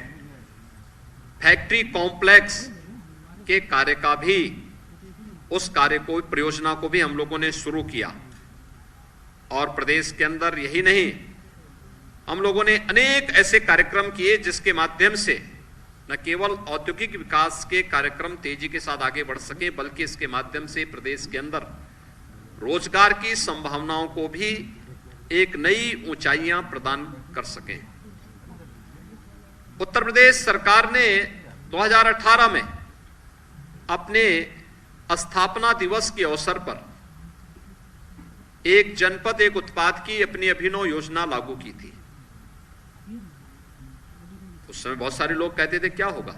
फैक्ट्री कॉम्प्लेक्स के कार्य का भी, उस कार्य को, परियोजना को भी हम लोगों ने शुरू किया। और प्रदेश के अंदर यही नहीं, हम लोगों ने अनेक ऐसे कार्यक्रम किए जिसके माध्यम से न केवल औद्योगिक विकास के कार्यक्रम तेजी के साथ आगे बढ़ सके, बल्कि इसके माध्यम से प्रदेश के अंदर रोजगार की संभावनाओं को भी एक नई ऊंचाइयां प्रदान कर सकें। उत्तर प्रदेश सरकार ने 2018 में अपने स्थापना दिवस के अवसर पर एक जनपद एक उत्पाद की अपनी अभिनव योजना लागू की थी। उस समय बहुत सारे लोग कहते थे क्या होगा,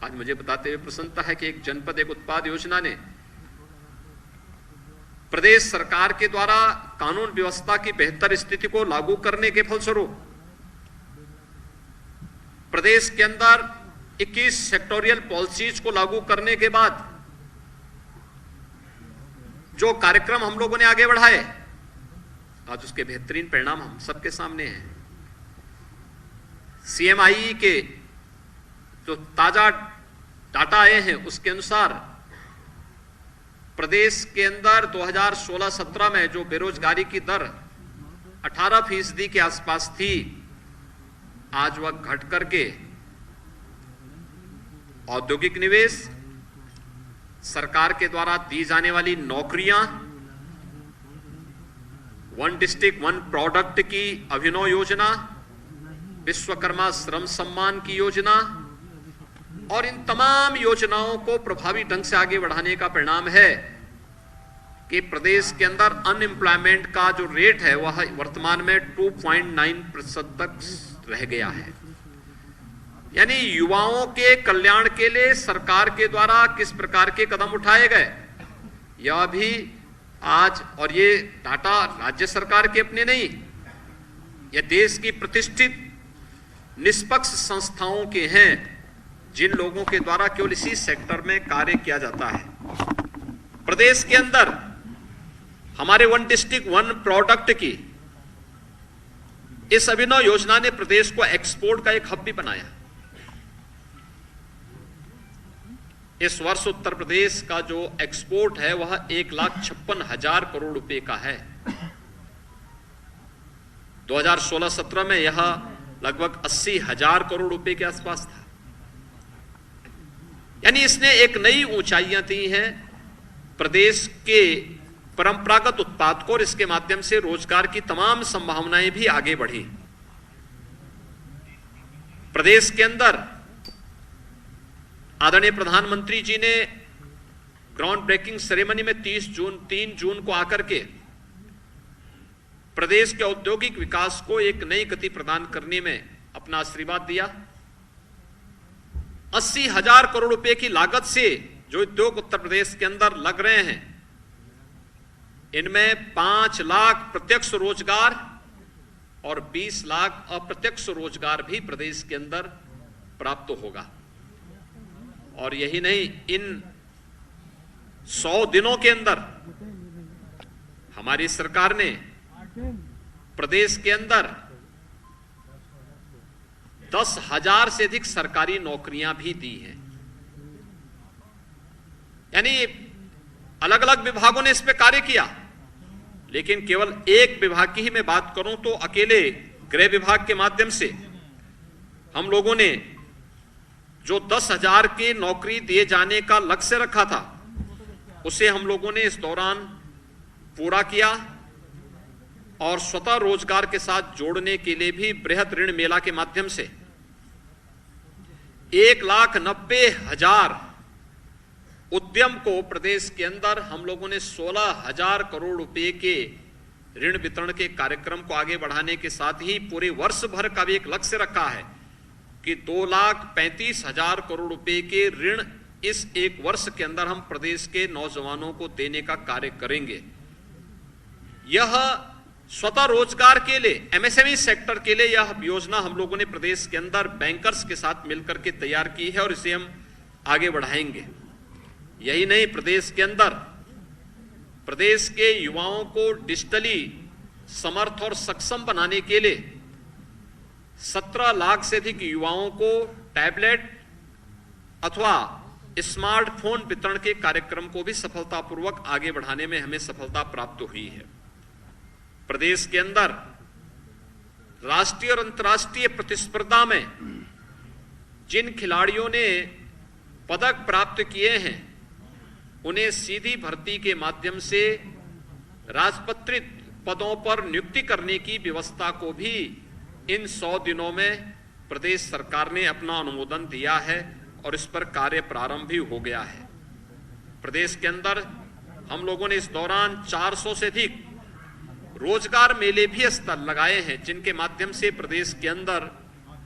आज मुझे बताते हुए प्रसन्नता है कि एक जनपद एक उत्पाद योजना ने प्रदेश सरकार के द्वारा कानून व्यवस्था की बेहतर स्थिति को लागू करने के फलस्वरूप प्रदेश के अंदर 21 सेक्टोरियल पॉलिसीज को लागू करने के बाद जो कार्यक्रम हम लोगों ने आगे बढ़ाए, आज उसके बेहतरीन परिणाम हम सबके सामने हैं। CMI के जो ताजा डाटा आए हैं उसके अनुसार प्रदेश के अंदर 2016-17 में जो बेरोजगारी की दर 18% के आसपास थी, आज वह घट करके औद्योगिक निवेश, सरकार के द्वारा दी जाने वाली नौकरियां, वन डिस्ट्रिक्ट वन प्रोडक्ट की अभिनव योजना, विश्वकर्मा श्रम सम्मान की योजना और इन तमाम योजनाओं को प्रभावी ढंग से आगे बढ़ाने का परिणाम है कि प्रदेश के अंदर अनएम्प्लॉयमेंट का जो रेट है वह वर्तमान में 2.9% तक रह गया है। यानी युवाओं के कल्याण के लिए सरकार के द्वारा किस प्रकार के कदम उठाए गए, यह भी आज, और ये डाटा राज्य सरकार के अपने नहीं, यह देश की प्रतिष्ठित निष्पक्ष संस्थाओं के हैं, जिन लोगों के द्वारा केवल इसी सेक्टर में कार्य किया जाता है। प्रदेश के अंदर हमारे वन डिस्ट्रिक्ट वन प्रोडक्ट की इस अभिनव योजना ने प्रदेश को एक्सपोर्ट का एक हब भी बनाया। इस वर्ष उत्तर प्रदेश का जो एक्सपोर्ट है वह 1,56,000 करोड़ रुपए का है। 2016-17 में यह लगभग 80,000 करोड़ रुपए के आसपास था। यानी इसने एक नई ऊंचाइयां दी हैं प्रदेश के परंपरागत उत्पाद को, और इसके माध्यम से रोजगार की तमाम संभावनाएं भी आगे बढ़ी। प्रदेश के अंदर आदरणीय प्रधानमंत्री जी ने ग्राउंड ब्रेकिंग सेरेमनी में 3 जून को आकर के प्रदेश के औद्योगिक विकास को एक नई गति प्रदान करने में अपना आशीर्वाद दिया। 80,000 करोड़ रुपए की लागत से जो उद्योग उत्तर प्रदेश के अंदर लग रहे हैं, इनमें 5 लाख प्रत्यक्ष रोजगार और 20 लाख अप्रत्यक्ष रोजगार भी प्रदेश के अंदर प्राप्त होगा। और यही नहीं, इन 100 दिनों के अंदर हमारी सरकार ने प्रदेश के अंदर 10,000 से अधिक सरकारी नौकरियां भी दी हैं। यानी अलग अलग विभागों ने इस पे कार्य किया, लेकिन केवल एक विभाग की ही मैं बात करूं तो अकेले गृह विभाग के माध्यम से हम लोगों ने जो 10,000 की नौकरी दिए जाने का लक्ष्य रखा था, उसे हम लोगों ने इस दौरान पूरा किया और स्वतः रोजगार के साथ जोड़ने के लिए भी बृहद ऋण मेला के माध्यम से 1,90,000 उद्यम को प्रदेश के अंदर हम लोगों ने 16,000 करोड़ रुपए के ऋण वितरण के कार्यक्रम को आगे बढ़ाने के साथ ही पूरे वर्ष भर का भी एक लक्ष्य रखा है कि 2,35,000 करोड़ रुपए के ऋण इस एक वर्ष के अंदर हम प्रदेश के नौजवानों को देने का कार्य करेंगे। यह स्वतः रोजगार के लिए, एमएसएमई सेक्टर के लिए यह योजना हम लोगों ने प्रदेश के अंदर बैंकर्स के साथ मिलकर के तैयार की है और इसे हम आगे बढ़ाएंगे। यही नहीं, प्रदेश के अंदर प्रदेश के युवाओं को डिजिटली समर्थ और सक्षम बनाने के लिए 17 लाख से अधिक युवाओं को टैबलेट अथवा स्मार्टफोन वितरण के कार्यक्रम को भी सफलतापूर्वक आगे बढ़ाने में हमें सफलता प्राप्त हुई है। प्रदेश के अंदर राष्ट्रीय और अंतर्राष्ट्रीय प्रतिस्पर्धा में जिन खिलाड़ियों ने पदक प्राप्त किए हैं, उन्हें सीधी भर्ती के माध्यम से राजपत्रित पदों पर नियुक्ति करने की व्यवस्था को भी इन 100 दिनों में प्रदेश सरकार ने अपना अनुमोदन दिया है और इस पर कार्य प्रारंभ भी हो गया है। प्रदेश के अंदर हम लोगों ने इस दौरान 400 से अधिक रोजगार मेले भी स्तर लगाए हैं, जिनके माध्यम से प्रदेश के अंदर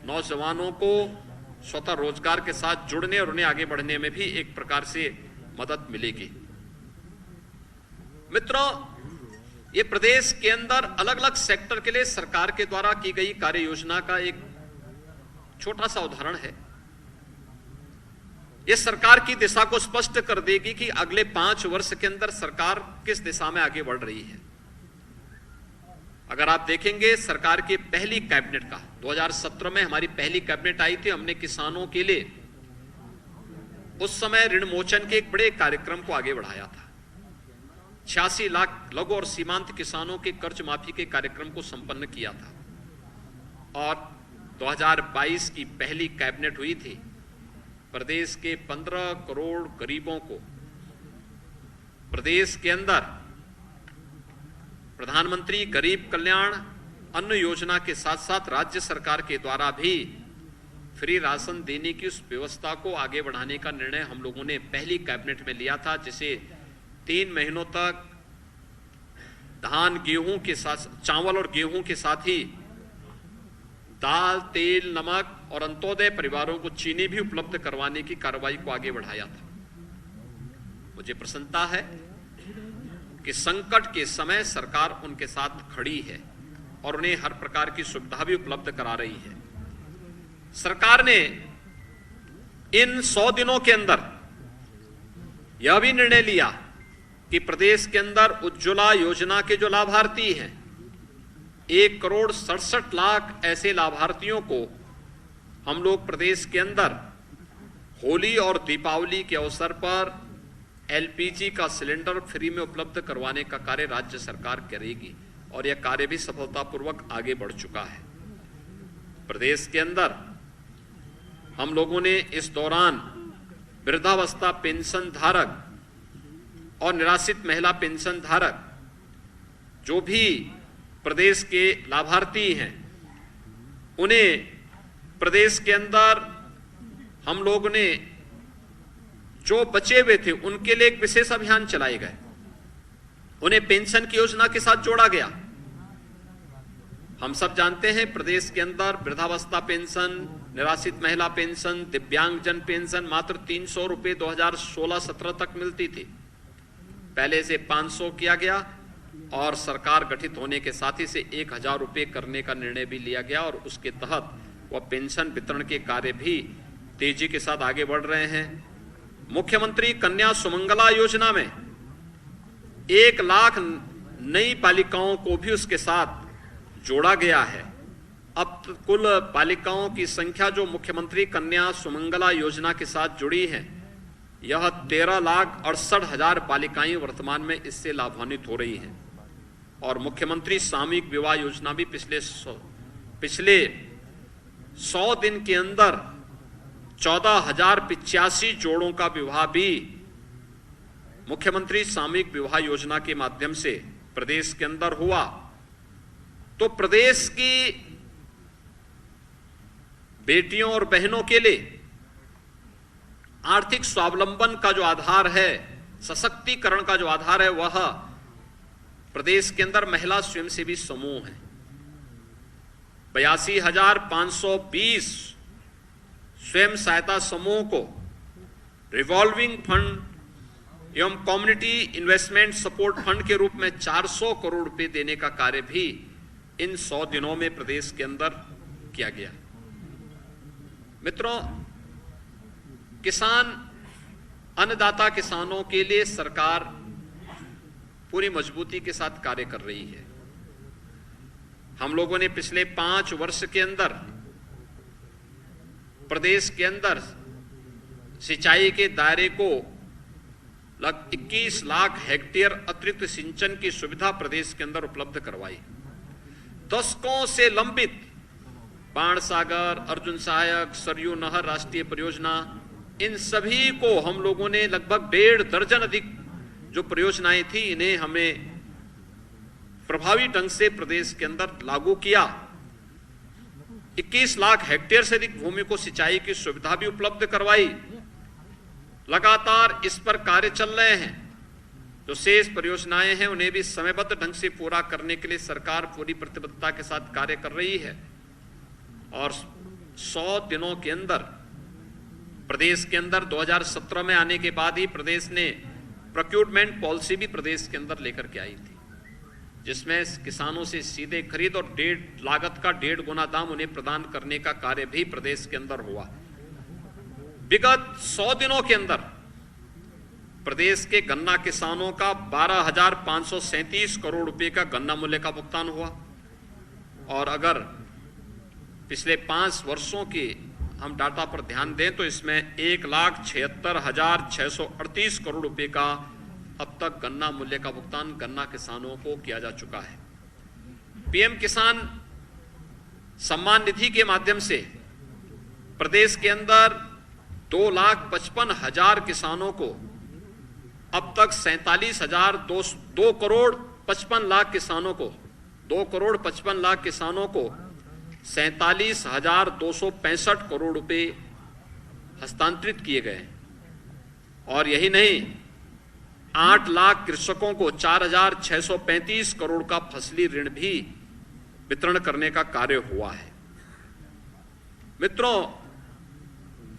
नौजवानों को स्वतः रोजगार के साथ जुड़ने और उन्हें आगे बढ़ने में भी एक प्रकार से मदद मिलेगी। मित्रों, ये प्रदेश के अंदर अलग अलग सेक्टर के लिए सरकार के द्वारा की गई कार्य योजना का एक छोटा सा उदाहरण है। ये सरकार की दिशा को स्पष्ट कर देगी कि अगले 5 वर्ष के अंदर सरकार किस दिशा में आगे बढ़ रही है। अगर आप देखेंगे सरकार की पहली कैबिनेट का 2017 में हमारी पहली कैबिनेट आई थी, हमने किसानों के लिए उस समय ऋण मोचन के एक बड़े कार्यक्रम को आगे बढ़ाया था। 86 लाख लघु और सीमांत किसानों के कर्ज माफी के कार्यक्रम को संपन्न किया था और 2022 की पहली कैबिनेट हुई थी। प्रदेश के 15 करोड़ गरीबों को प्रदेश के अंदर प्रधानमंत्री गरीब कल्याण अन्न योजना के साथ साथ राज्य सरकार के द्वारा भी फ्री राशन देने की उस व्यवस्था को आगे बढ़ाने का निर्णय हम लोगों ने पहली कैबिनेट में लिया था, जिसे 3 महीनों तक धान गेहूं के साथ, चावल और गेहूं के साथ ही दाल, तेल, नमक और अंत्योदय परिवारों को चीनी भी उपलब्ध करवाने की कार्रवाई को आगे बढ़ाया था। मुझे प्रसन्नता है कि संकट के समय सरकार उनके साथ खड़ी है और उन्हें हर प्रकार की सुविधा भी उपलब्ध करा रही है। सरकार ने इन 100 दिनों के अंदर यह भी निर्णय लिया कि प्रदेश के अंदर उज्ज्वला योजना के जो लाभार्थी हैं, 1 करोड़ 67 लाख ऐसे लाभार्थियों को हम लोग प्रदेश के अंदर होली और दीपावली के अवसर पर एलपीजी का सिलेंडर फ्री में उपलब्ध करवाने का कार्य राज्य सरकार करेगी और यह कार्य भी सफलतापूर्वक आगे बढ़ चुका है। प्रदेश के अंदर हम लोगों ने इस दौरान वृद्धावस्था पेंशन धारक और निराश्रित महिला पेंशन धारक जो भी प्रदेश के लाभार्थी हैं, उन्हें प्रदेश के अंदर हम लोगों ने जो बचे हुए थे उनके लिए एक विशेष अभियान चलाए गए। उन्हें पेंशन की योजना के साथ जोड़ा गया। हम सब जानते हैं प्रदेश के अंदर वृद्धावस्था पेंशन, निराश्रित महिला पेंशन, दिव्यांगजन पेंशन मात्र 300 रुपए 2016-17 तक मिलती थी। पहले से 500 किया गया और सरकार गठित होने के साथ ही से 1000 रुपए करने का निर्णय भी लिया गया और उसके तहत वह पेंशन वितरण के कार्य भी तेजी के साथ आगे बढ़ रहे हैं। मुख्यमंत्री कन्या सुमंगला योजना में 1 लाख नई बालिकाओं को भी उसके साथ जोड़ा गया है। अब कुल बालिकाओं की संख्या जो मुख्यमंत्री कन्या सुमंगला योजना के साथ जुड़ी है, यह 13,68,000 बालिकाएं वर्तमान में इससे लाभान्वित हो रही हैं। और मुख्यमंत्री सामूहिक विवाह योजना भी पिछले 100 दिन के अंदर 14,085 जोड़ों का विवाह भी मुख्यमंत्री सामूहिक विवाह योजना के माध्यम से प्रदेश के अंदर हुआ। तो प्रदेश की बेटियों और बहनों के लिए आर्थिक स्वावलंबन का जो आधार है, सशक्तिकरण का जो आधार है, वह प्रदेश के अंदर महिला स्वयंसेवी समूह है। 82,520 स्वयं सहायता समूह को रिवॉल्विंग फंड एवं कम्युनिटी इन्वेस्टमेंट सपोर्ट फंड के रूप में 400 करोड़ रुपए देने का कार्य भी इन 100 दिनों में प्रदेश के अंदर किया गया। मित्रों, किसान, अन्नदाता किसानों के लिए सरकार पूरी मजबूती के साथ कार्य कर रही है। हम लोगों ने पिछले 5 वर्ष के अंदर प्रदेश के अंदर सिंचाई के दायरे को लगभग 21 लाख हेक्टेयर अतिरिक्त सिंचन की सुविधा प्रदेश के अंदर उपलब्ध करवाई। दशकों से लंबित बाणसागर, अर्जुन सहायक, सरयू नहर राष्ट्रीय परियोजना, इन सभी को हम लोगों ने लगभग 1.5 दर्जन अधिक जो परियोजनाएं थी, इन्हें हमें प्रभावी ढंग से प्रदेश के अंदर लागू किया। 21 लाख हेक्टेयर से अधिक भूमि को सिंचाई की सुविधा भी उपलब्ध करवाई। लगातार इस पर कार्य चल रहे हैं। जो शेष परियोजनाएं हैं उन्हें भी समयबद्ध ढंग से पूरा करने के लिए सरकार पूरी प्रतिबद्धता के साथ कार्य कर रही है। और 100 दिनों के अंदर प्रदेश के अंदर 2017 में आने के बाद ही प्रदेश ने प्रोक्यूरमेंट पॉलिसी भी प्रदेश के अंदर लेकर के आई थी, जिसमें किसानों से सीधे खरीद और लागत का 1.5 गुना दाम उन्हें प्रदान करने का कार्य भी प्रदेश के अंदर हुआ। विगत 100 दिनों के अंदर प्रदेश के गन्ना किसानों का 12,537 करोड़ रुपए का गन्ना मूल्य का भुगतान हुआ। और अगर पिछले 5 वर्षों के हम डाटा पर ध्यान दें तो इसमें 1,76,638 करोड़ रुपए का अब तक गन्ना मूल्य का भुगतान गन्ना किसानों को किया जा चुका है। पीएम किसान सम्मान निधि के माध्यम से प्रदेश के अंदर 2,55,000 किसानों को अब तक 2 करोड़ 55 लाख किसानों को 2 करोड़ 55 लाख किसानों को 47,265 करोड़ रुपए हस्तांतरित किए गए। और यही नहीं, 8 लाख कृषकों को 4,635 करोड़ का फसली ऋण भी वितरण करने का कार्य हुआ है। मित्रों,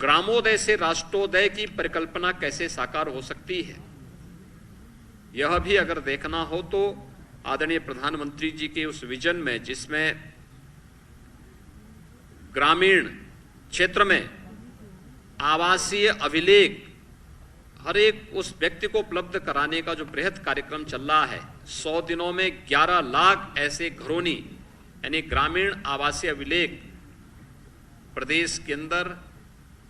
ग्रामोदय से राष्ट्रोदय की परिकल्पना कैसे साकार हो सकती है, यह भी अगर देखना हो तो आदरणीय प्रधानमंत्री जी के उस विजन में, जिसमें ग्रामीण क्षेत्र में आवासीय अभिलेख हर एक उस व्यक्ति को उपलब्ध कराने का जो बृहद कार्यक्रम चल रहा है, 100 दिनों में 11 लाख ऐसे घरोनी यानी ग्रामीण आवासीय अभिलेख प्रदेश के अंदर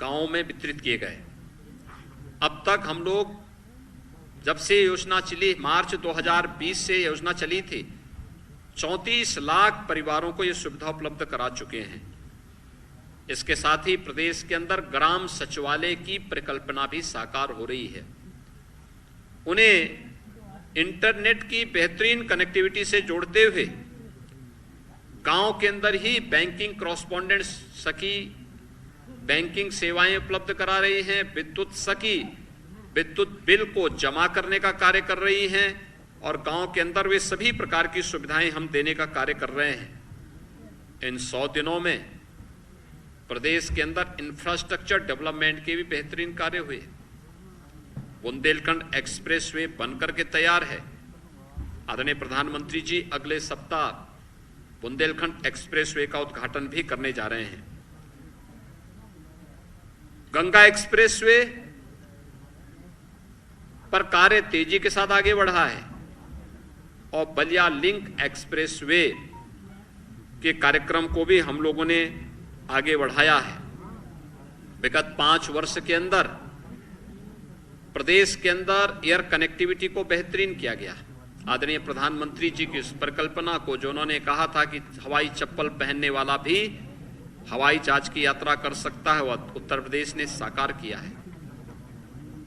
गांवों में वितरित किए गए। अब तक हम लोग जब से योजना चली, मार्च 2020 से योजना चली थी, 34 लाख परिवारों को यह सुविधा उपलब्ध करा चुके हैं। इसके साथ ही प्रदेश के अंदर ग्राम सचिवालय की परिकल्पना भी साकार हो रही है। उन्हें इंटरनेट की बेहतरीन कनेक्टिविटी से जोड़ते हुए गांव के अंदर ही बैंकिंग कॉरस्पॉन्डेंट सखी बैंकिंग सेवाएं उपलब्ध करा रही हैं, विद्युत सखी विद्युत बिल को जमा करने का कार्य कर रही हैं, और गांव के अंदर वे सभी प्रकार की सुविधाएं हम देने का कार्य कर रहे हैं। इन 100 दिनों में प्रदेश के अंदर इंफ्रास्ट्रक्चर डेवलपमेंट के भी बेहतरीन कार्य हुए। बुंदेलखंड एक्सप्रेसवे बनकर के तैयार है। आदरणीय प्रधानमंत्री जी अगले सप्ताह बुंदेलखंड एक्सप्रेसवे का उद्घाटन भी करने जा रहे हैं। गंगा एक्सप्रेसवे पर कार्य तेजी के साथ आगे बढ़ा है, और बलिया लिंक एक्सप्रेसवे के कार्यक्रम को भी हम लोगों ने आगे बढ़ाया है। विगत 5 वर्ष के अंदर प्रदेश के अंदर एयर कनेक्टिविटी को बेहतरीन किया गया। आदरणीय प्रधानमंत्री जी की इस परिकल्पना को, जो उन्होंने कहा था कि हवाई चप्पल पहनने वाला भी हवाई जहाज की यात्रा कर सकता है, वह उत्तर प्रदेश ने साकार किया है।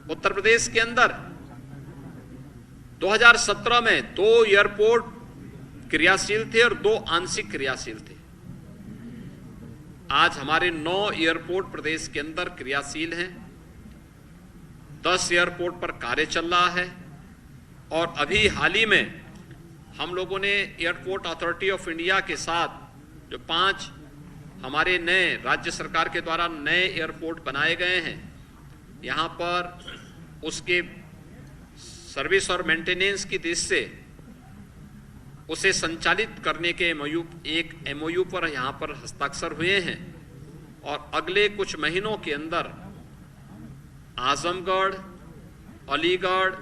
उत्तर प्रदेश के अंदर 2017 में 2 एयरपोर्ट क्रियाशील थे और 2 आंशिक क्रियाशील थे। आज हमारे 9 एयरपोर्ट प्रदेश के अंदर क्रियाशील हैं, 10 एयरपोर्ट पर कार्य चल रहा है, और अभी हाल ही में हम लोगों ने एयरपोर्ट अथॉरिटी ऑफ इंडिया के साथ जो 5 हमारे नए राज्य सरकार के द्वारा नए एयरपोर्ट बनाए गए हैं, यहाँ पर उसके सर्विस और मेंटेनेंस की दृष्टि से उसे संचालित करने के एक एमओयू पर यहाँ पर हस्ताक्षर हुए हैं, और अगले कुछ महीनों के अंदर आजमगढ़, अलीगढ़,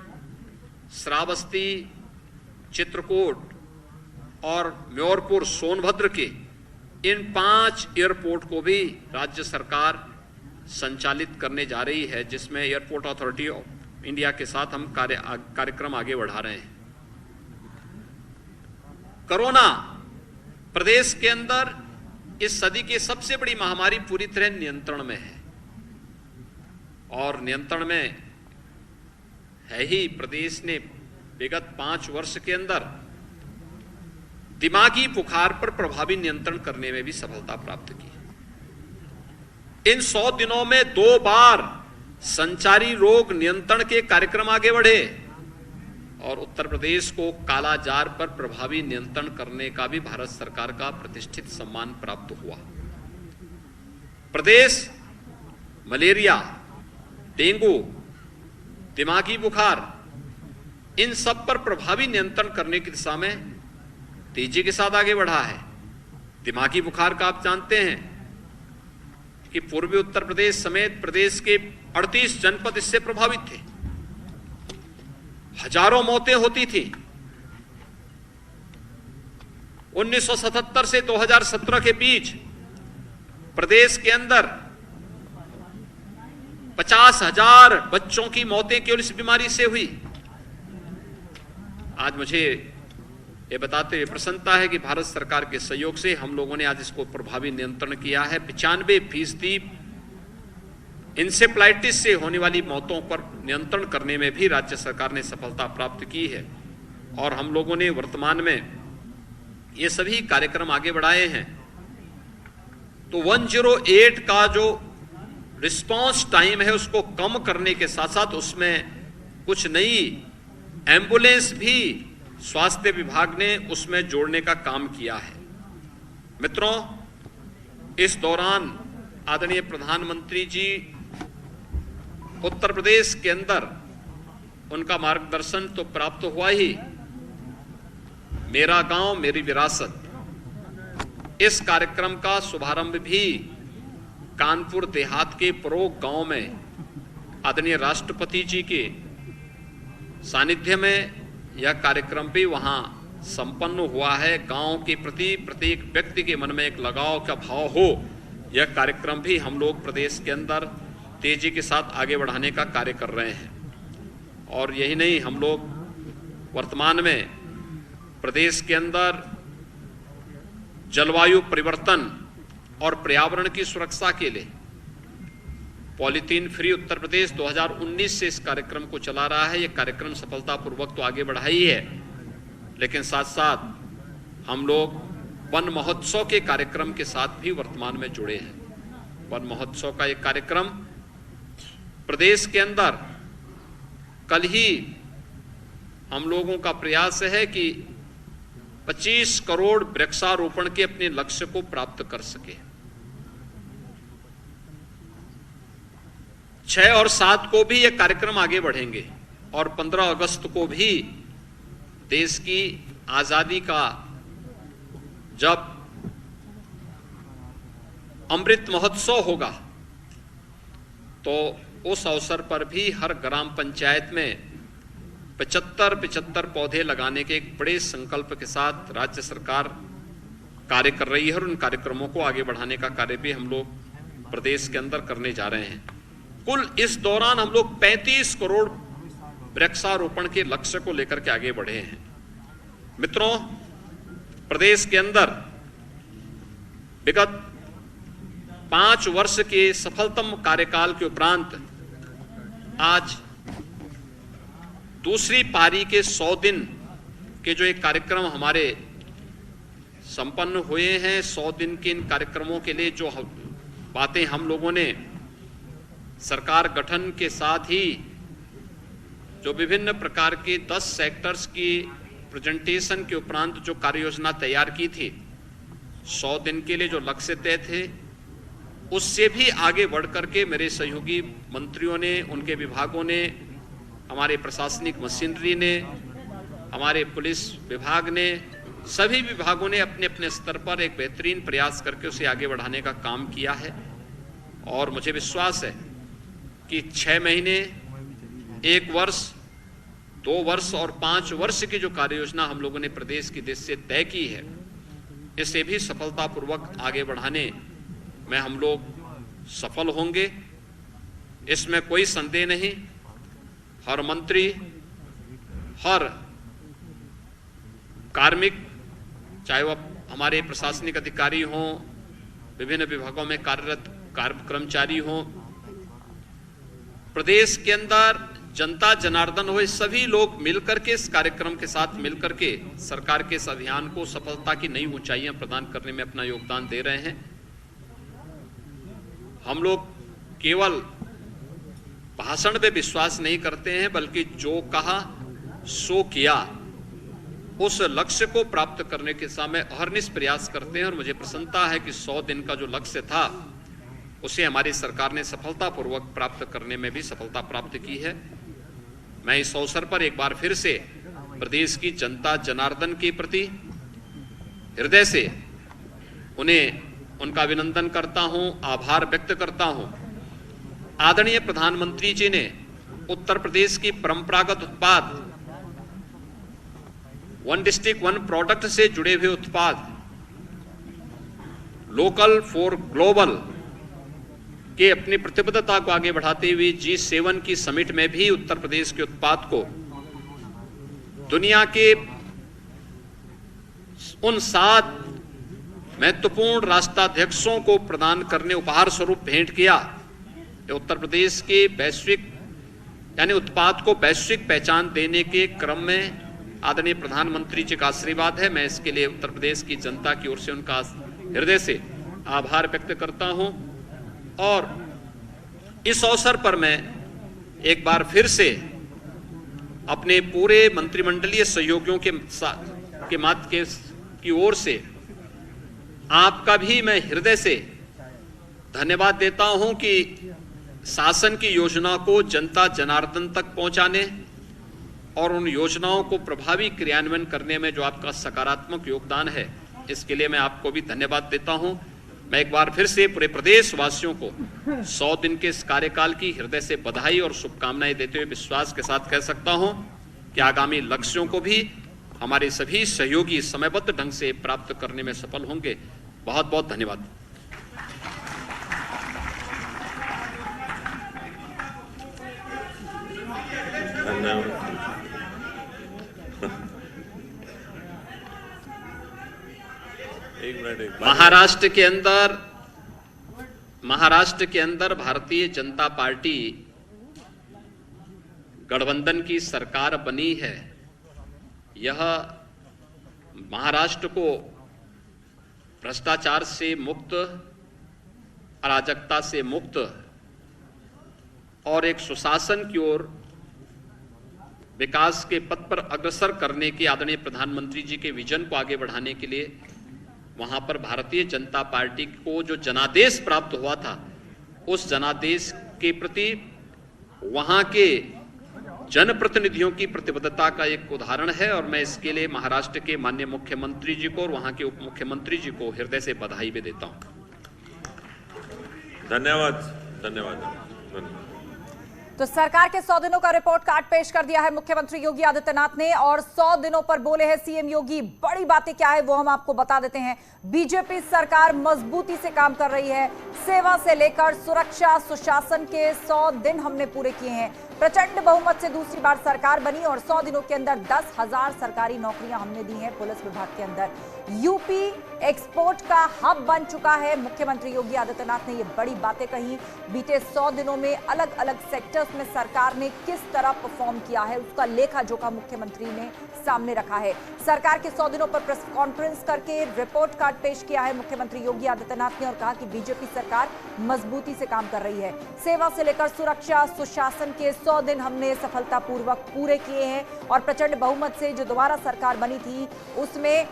श्रावस्ती, चित्रकूट और म्योरपुर सोनभद्र के इन 5 एयरपोर्ट को भी राज्य सरकार संचालित करने जा रही है, जिसमें एयरपोर्ट अथॉरिटी ऑफ इंडिया के साथ हम कार्यक्रम आगे बढ़ा रहे हैं। कोरोना प्रदेश के अंदर इस सदी की सबसे बड़ी महामारी पूरी तरह नियंत्रण में है, और नियंत्रण में है ही प्रदेश ने विगत 5 वर्ष के अंदर दिमागी बुखार पर प्रभावी नियंत्रण करने में भी सफलता प्राप्त की। इन 100 दिनों में 2 बार संचारी रोग नियंत्रण के कार्यक्रम आगे बढ़े, और उत्तर प्रदेश को कालाजार पर प्रभावी नियंत्रण करने का भी भारत सरकार का प्रतिष्ठित सम्मान प्राप्त हुआ। प्रदेश मलेरिया, डेंगू, दिमागी बुखार, इन सब पर प्रभावी नियंत्रण करने की दिशा में तेजी के साथ आगे बढ़ा है। दिमागी बुखार का आप जानते हैं कि पूर्वी उत्तर प्रदेश समेत प्रदेश के 38 जनपद इससे प्रभावित थे, हजारों मौतें होती थी। 1977 से 2017 के बीच प्रदेश के अंदर 50,000 बच्चों की मौतें केवल इस बीमारी से हुई। आज मुझे ये बताते हुए प्रसन्नता है कि भारत सरकार के सहयोग से हम लोगों ने आज इसको प्रभावी नियंत्रण किया है। 95% इंसेफ्लाइटिस से होने वाली मौतों पर नियंत्रण करने में भी राज्य सरकार ने सफलता प्राप्त की है और हम लोगों ने वर्तमान में ये सभी कार्यक्रम आगे बढ़ाए हैं। तो 108 का जो रिस्पांस टाइम है उसको कम करने के साथ साथ उसमें कुछ नई एम्बुलेंस भी स्वास्थ्य विभाग ने उसमें जोड़ने का काम किया है। मित्रों, इस दौरान आदरणीय प्रधानमंत्री जी उत्तर प्रदेश के अंदर उनका मार्गदर्शन तो प्राप्त हुआ ही, मेरा गांव मेरी विरासत इस कार्यक्रम का शुभारंभ भी कानपुर देहात के परोग गांव में आदरणीय राष्ट्रपति जी के सानिध्य में यह कार्यक्रम भी वहां संपन्न हुआ है। गांव के प्रति प्रत्येक व्यक्ति के मन में एक लगाव का भाव हो, यह कार्यक्रम भी हम लोग प्रदेश के अंदर तेजी के साथ आगे बढ़ाने का कार्य कर रहे हैं। और यही नहीं, हम लोग वर्तमान में प्रदेश के अंदर जलवायु परिवर्तन और पर्यावरण की सुरक्षा के लिए पॉलीथीन फ्री उत्तर प्रदेश 2019 से इस कार्यक्रम को चला रहा है। यह कार्यक्रम सफलतापूर्वक तो आगे बढ़ा ही है, लेकिन साथ साथ हम लोग वन महोत्सव के कार्यक्रम के साथ भी वर्तमान में जुड़े हैं। वन महोत्सव का एक कार्यक्रम प्रदेश के अंदर कल ही हम लोगों का प्रयास है कि 25 करोड़ वृक्षारोपण के अपने लक्ष्य को प्राप्त कर सके। 6 और 7 को भी ये कार्यक्रम आगे बढ़ेंगे और 15 अगस्त को भी देश की आजादी का जब अमृत महोत्सव होगा तो उस अवसर पर भी हर ग्राम पंचायत में 75 पौधे लगाने के एक बड़े संकल्प के साथ राज्य सरकार कार्य कर रही है और उन कार्यक्रमों को आगे बढ़ाने का कार्य भी हम लोग प्रदेश के अंदर करने जा रहे हैं। कुल इस दौरान हम लोग 35 करोड़ वृक्षारोपण के लक्ष्य को लेकर के आगे बढ़े हैं। मित्रों, प्रदेश के अंदर विगत 5 वर्ष के सफलतम कार्यकाल के उपरांत आज दूसरी पारी के 100 दिन के जो एक कार्यक्रम हमारे संपन्न हुए हैं, 100 दिन के इन कार्यक्रमों के लिए जो बातें हम लोगों ने सरकार गठन के साथ ही जो विभिन्न प्रकार के 10 सेक्टर्स की प्रेजेंटेशन के उपरांत जो कार्य योजना तैयार की थी, 100 दिन के लिए जो लक्ष्य तय थे, उससे भी आगे बढ़ करके मेरे सहयोगी मंत्रियों ने, उनके विभागों ने, हमारे प्रशासनिक मशीनरी ने, हमारे पुलिस विभाग ने, सभी विभागों ने अपने अपने स्तर पर एक बेहतरीन प्रयास करके उसे आगे बढ़ाने का काम किया है। और मुझे विश्वास है कि 6 महीने, 1 वर्ष, 2 वर्ष और 5 वर्ष की जो कार्य योजना हम लोगों ने प्रदेश की देश से तय की है, इसे भी सफलतापूर्वक आगे बढ़ाने में हम लोग सफल होंगे, इसमें कोई संदेह नहीं। हर मंत्री, हर कार्मिक, चाहे वह हमारे प्रशासनिक अधिकारी हों, विभिन्न विभागों में कार्यरत कर्मचारी हों, प्रदेश के अंदर जनता जनार्दन हो, सभी लोग मिलकर के इस कार्यक्रम के साथ मिलकर के सरकार के इस अभियान को सफलता की नई ऊंचाइयां प्रदान करने में अपना योगदान दे रहे हैं। हम लोग केवल भाषण पे विश्वास नहीं करते हैं, बल्कि जो कहा सो किया, उस लक्ष्य को प्राप्त करने के समय अहर्निश प्रयास करते हैं। और मुझे प्रसन्नता है कि 100 दिन का जो लक्ष्य था उसे हमारी सरकार ने सफलतापूर्वक प्राप्त करने में भी सफलता प्राप्त की है। मैं इस अवसर पर एक बार फिर से प्रदेश की जनता जनार्दन के प्रति हृदय से उन्हें उनका अभिनंदन करता हूं, आभार व्यक्त करता हूं। आदरणीय प्रधानमंत्री जी ने उत्तर प्रदेश की परंपरागत उत्पाद, वन डिस्ट्रिक्ट वन प्रोडक्ट से जुड़े हुए उत्पाद, लोकल फॉर ग्लोबल के अपनी प्रतिबद्धता को आगे बढ़ाते हुए G7 की समिट में भी उत्तर प्रदेश के उत्पाद को दुनिया के उन 7 महत्वपूर्ण राष्ट्राध्यक्षों को प्रदान करने, उपहार स्वरूप भेंट किया। उत्तर प्रदेश के वैश्विक यानी उत्पाद को वैश्विक पहचान देने के क्रम में आदरणीय प्रधानमंत्री जी का आशीर्वाद है। मैं इसके लिए उत्तर प्रदेश की जनता की ओर से उनका हृदय से आभार व्यक्त करता हूं और इस अवसर पर मैं एक बार फिर से अपने पूरे मंत्रिमंडलीय सहयोगियों की ओर से आपका भी मैं हृदय से धन्यवाद देता हूं कि शासन की योजना को जनता जनार्दन तक पहुंचाने और उन योजनाओं को प्रभावी क्रियान्वयन करने में जो आपका सकारात्मक योगदान है, इसके लिए मैं आपको भी धन्यवाद देता हूं। मैं एक बार फिर से पूरे प्रदेश वासियों को 100 दिन के इस कार्यकाल की हृदय से बधाई और शुभकामनाएं देते हुए विश्वास के साथ कह सकता हूं कि आगामी लक्ष्यों को भी हमारे सभी सहयोगी समयबद्ध ढंग से प्राप्त करने में सफल होंगे। बहुत बहुत धन्यवाद। महाराष्ट्र के अंदर भारतीय जनता पार्टी गठबंधन की सरकार बनी है। यह महाराष्ट्र को भ्रष्टाचार से मुक्त, अराजकता से मुक्त और एक सुशासन की ओर विकास के पथ पर अग्रसर करने के आदरणीय प्रधानमंत्री जी के विजन को आगे बढ़ाने के लिए वहां पर भारतीय जनता पार्टी को जो जनादेश प्राप्त हुआ था, उस जनादेश के प्रति वहां के जनप्रतिनिधियों की प्रतिबद्धता का एक उदाहरण है और मैं इसके लिए महाराष्ट्र के माननीय मुख्यमंत्री जी को और वहां के उप मुख्यमंत्री जी को हृदय से बधाई भी देता हूं। धन्यवाद। धन्यवाद। तो सरकार के 100 दिनों का रिपोर्ट कार्ड पेश कर दिया है मुख्यमंत्री योगी आदित्यनाथ ने और 100 दिनों पर बोले हैं सीएम योगी। बड़ी बातें क्या है वो हम आपको बता देते हैं। बीजेपी सरकार मजबूती से काम कर रही है। सेवा से लेकर सुरक्षा सुशासन के 100 दिन हमने पूरे किए हैं। प्रचंड बहुमत से दूसरी बार सरकार बनी और 100 दिनों के अंदर 10,000 सरकारी नौकरियां हमने दी हैं पुलिस विभाग के अंदर। यूपी एक्सपोर्ट का हब बन चुका है। मुख्यमंत्री योगी आदित्यनाथ ने ये बड़ी बातें कही। बीते 100 दिनों में अलग अलग सेक्टर्स में सरकार ने किस तरह परफॉर्म किया है, उसका लेखा जोखा मुख्यमंत्री ने सामने रखा है। सरकार के 100 दिनों पर प्रेस कॉन्फ्रेंस करके रिपोर्ट कार्ड पेश किया है मुख्यमंत्री योगी आदित्यनाथ ने और कहा कि बीजेपी सरकार मजबूती से काम कर रही है। सेवा से लेकर सुरक्षा सुशासन के 100 दिन हमने सफलतापूर्वक पूरे किए हैं और प्रचंड बहुमत से जो दोबारा सरकार बनी थी उसमें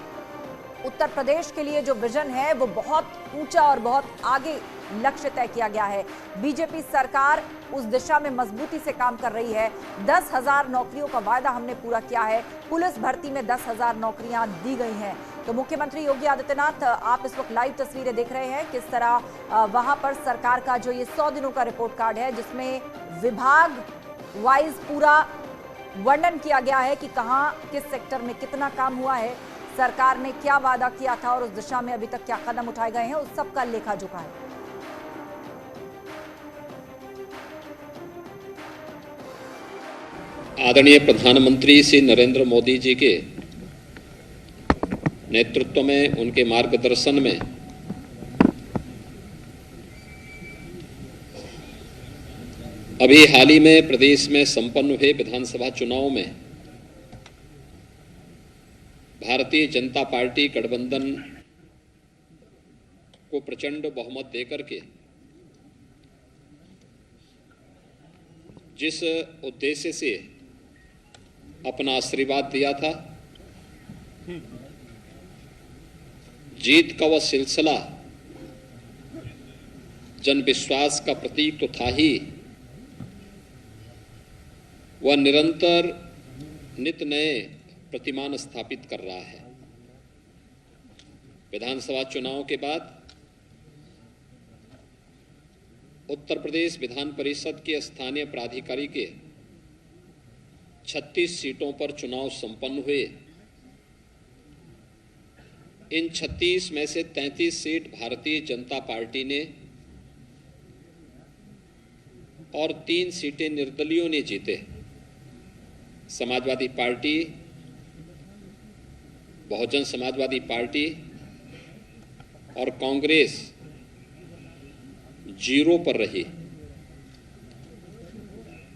उत्तर प्रदेश के लिए जो विजन है वो बहुत ऊंचा और बहुत आगे लक्ष्य तय किया गया है। बीजेपी सरकार उस दिशा में मजबूती से काम कर रही है। 10,000 नौकरियों का वायदा हमने पूरा किया है। पुलिस भर्ती में 10,000 नौकरियां दी गई हैं। तो मुख्यमंत्री योगी आदित्यनाथ, आप इस वक्त लाइव तस्वीरें देख रहे हैं किस तरह वहां पर सरकार का जो ये 100 दिनों का रिपोर्ट कार्ड है जिसमें विभाग वाइज पूरा वर्णन किया गया है कि कहां किस सेक्टर में कितना काम हुआ है, सरकार ने क्या वादा किया था और उस दिशा में अभी तक क्या कदम उठाए गए हैं, उस सब का लेखा जोखा है। आदरणीय प्रधानमंत्री श्री नरेंद्र मोदी जी के नेतृत्व में, उनके मार्गदर्शन में अभी हाल ही में प्रदेश में संपन्न हुए विधानसभा चुनाव में भारतीय जनता पार्टी गठबंधन को प्रचंड बहुमत देकर के जिस उद्देश्य से अपना आशीर्वाद दिया था, जीत का वह सिलसिला जन विश्वास का प्रतीक तो था ही, वह निरंतर नित नए प्रतिमान स्थापित कर रहा है। विधानसभा चुनाव के बाद उत्तर प्रदेश विधान परिषद के स्थानीय प्राधिकारी के 36 सीटों पर चुनाव संपन्न हुए। इन 36 में से 33 सीट भारतीय जनता पार्टी ने और 3 सीटें निर्दलीयों ने जीते। समाजवादी पार्टी, बहुजन समाजवादी पार्टी और कांग्रेस 0 पर रही।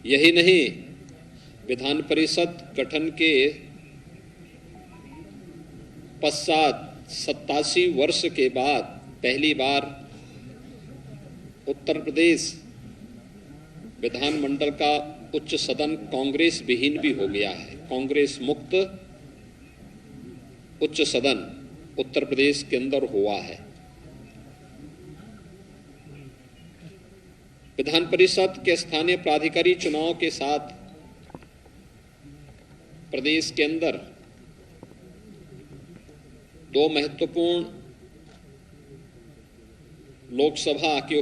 यही नहीं, विधान परिषद गठन के पश्चात 87 वर्ष के बाद पहली बार उत्तर प्रदेश विधानमंडल का उच्च सदन कांग्रेस विहीन भी हो गया है। कांग्रेस मुक्त उच्च सदन उत्तर प्रदेश के अंदर हुआ है। विधान परिषद के स्थानीय प्राधिकारी चुनाव के साथ प्रदेश के अंदर 2 महत्वपूर्ण लोकसभा के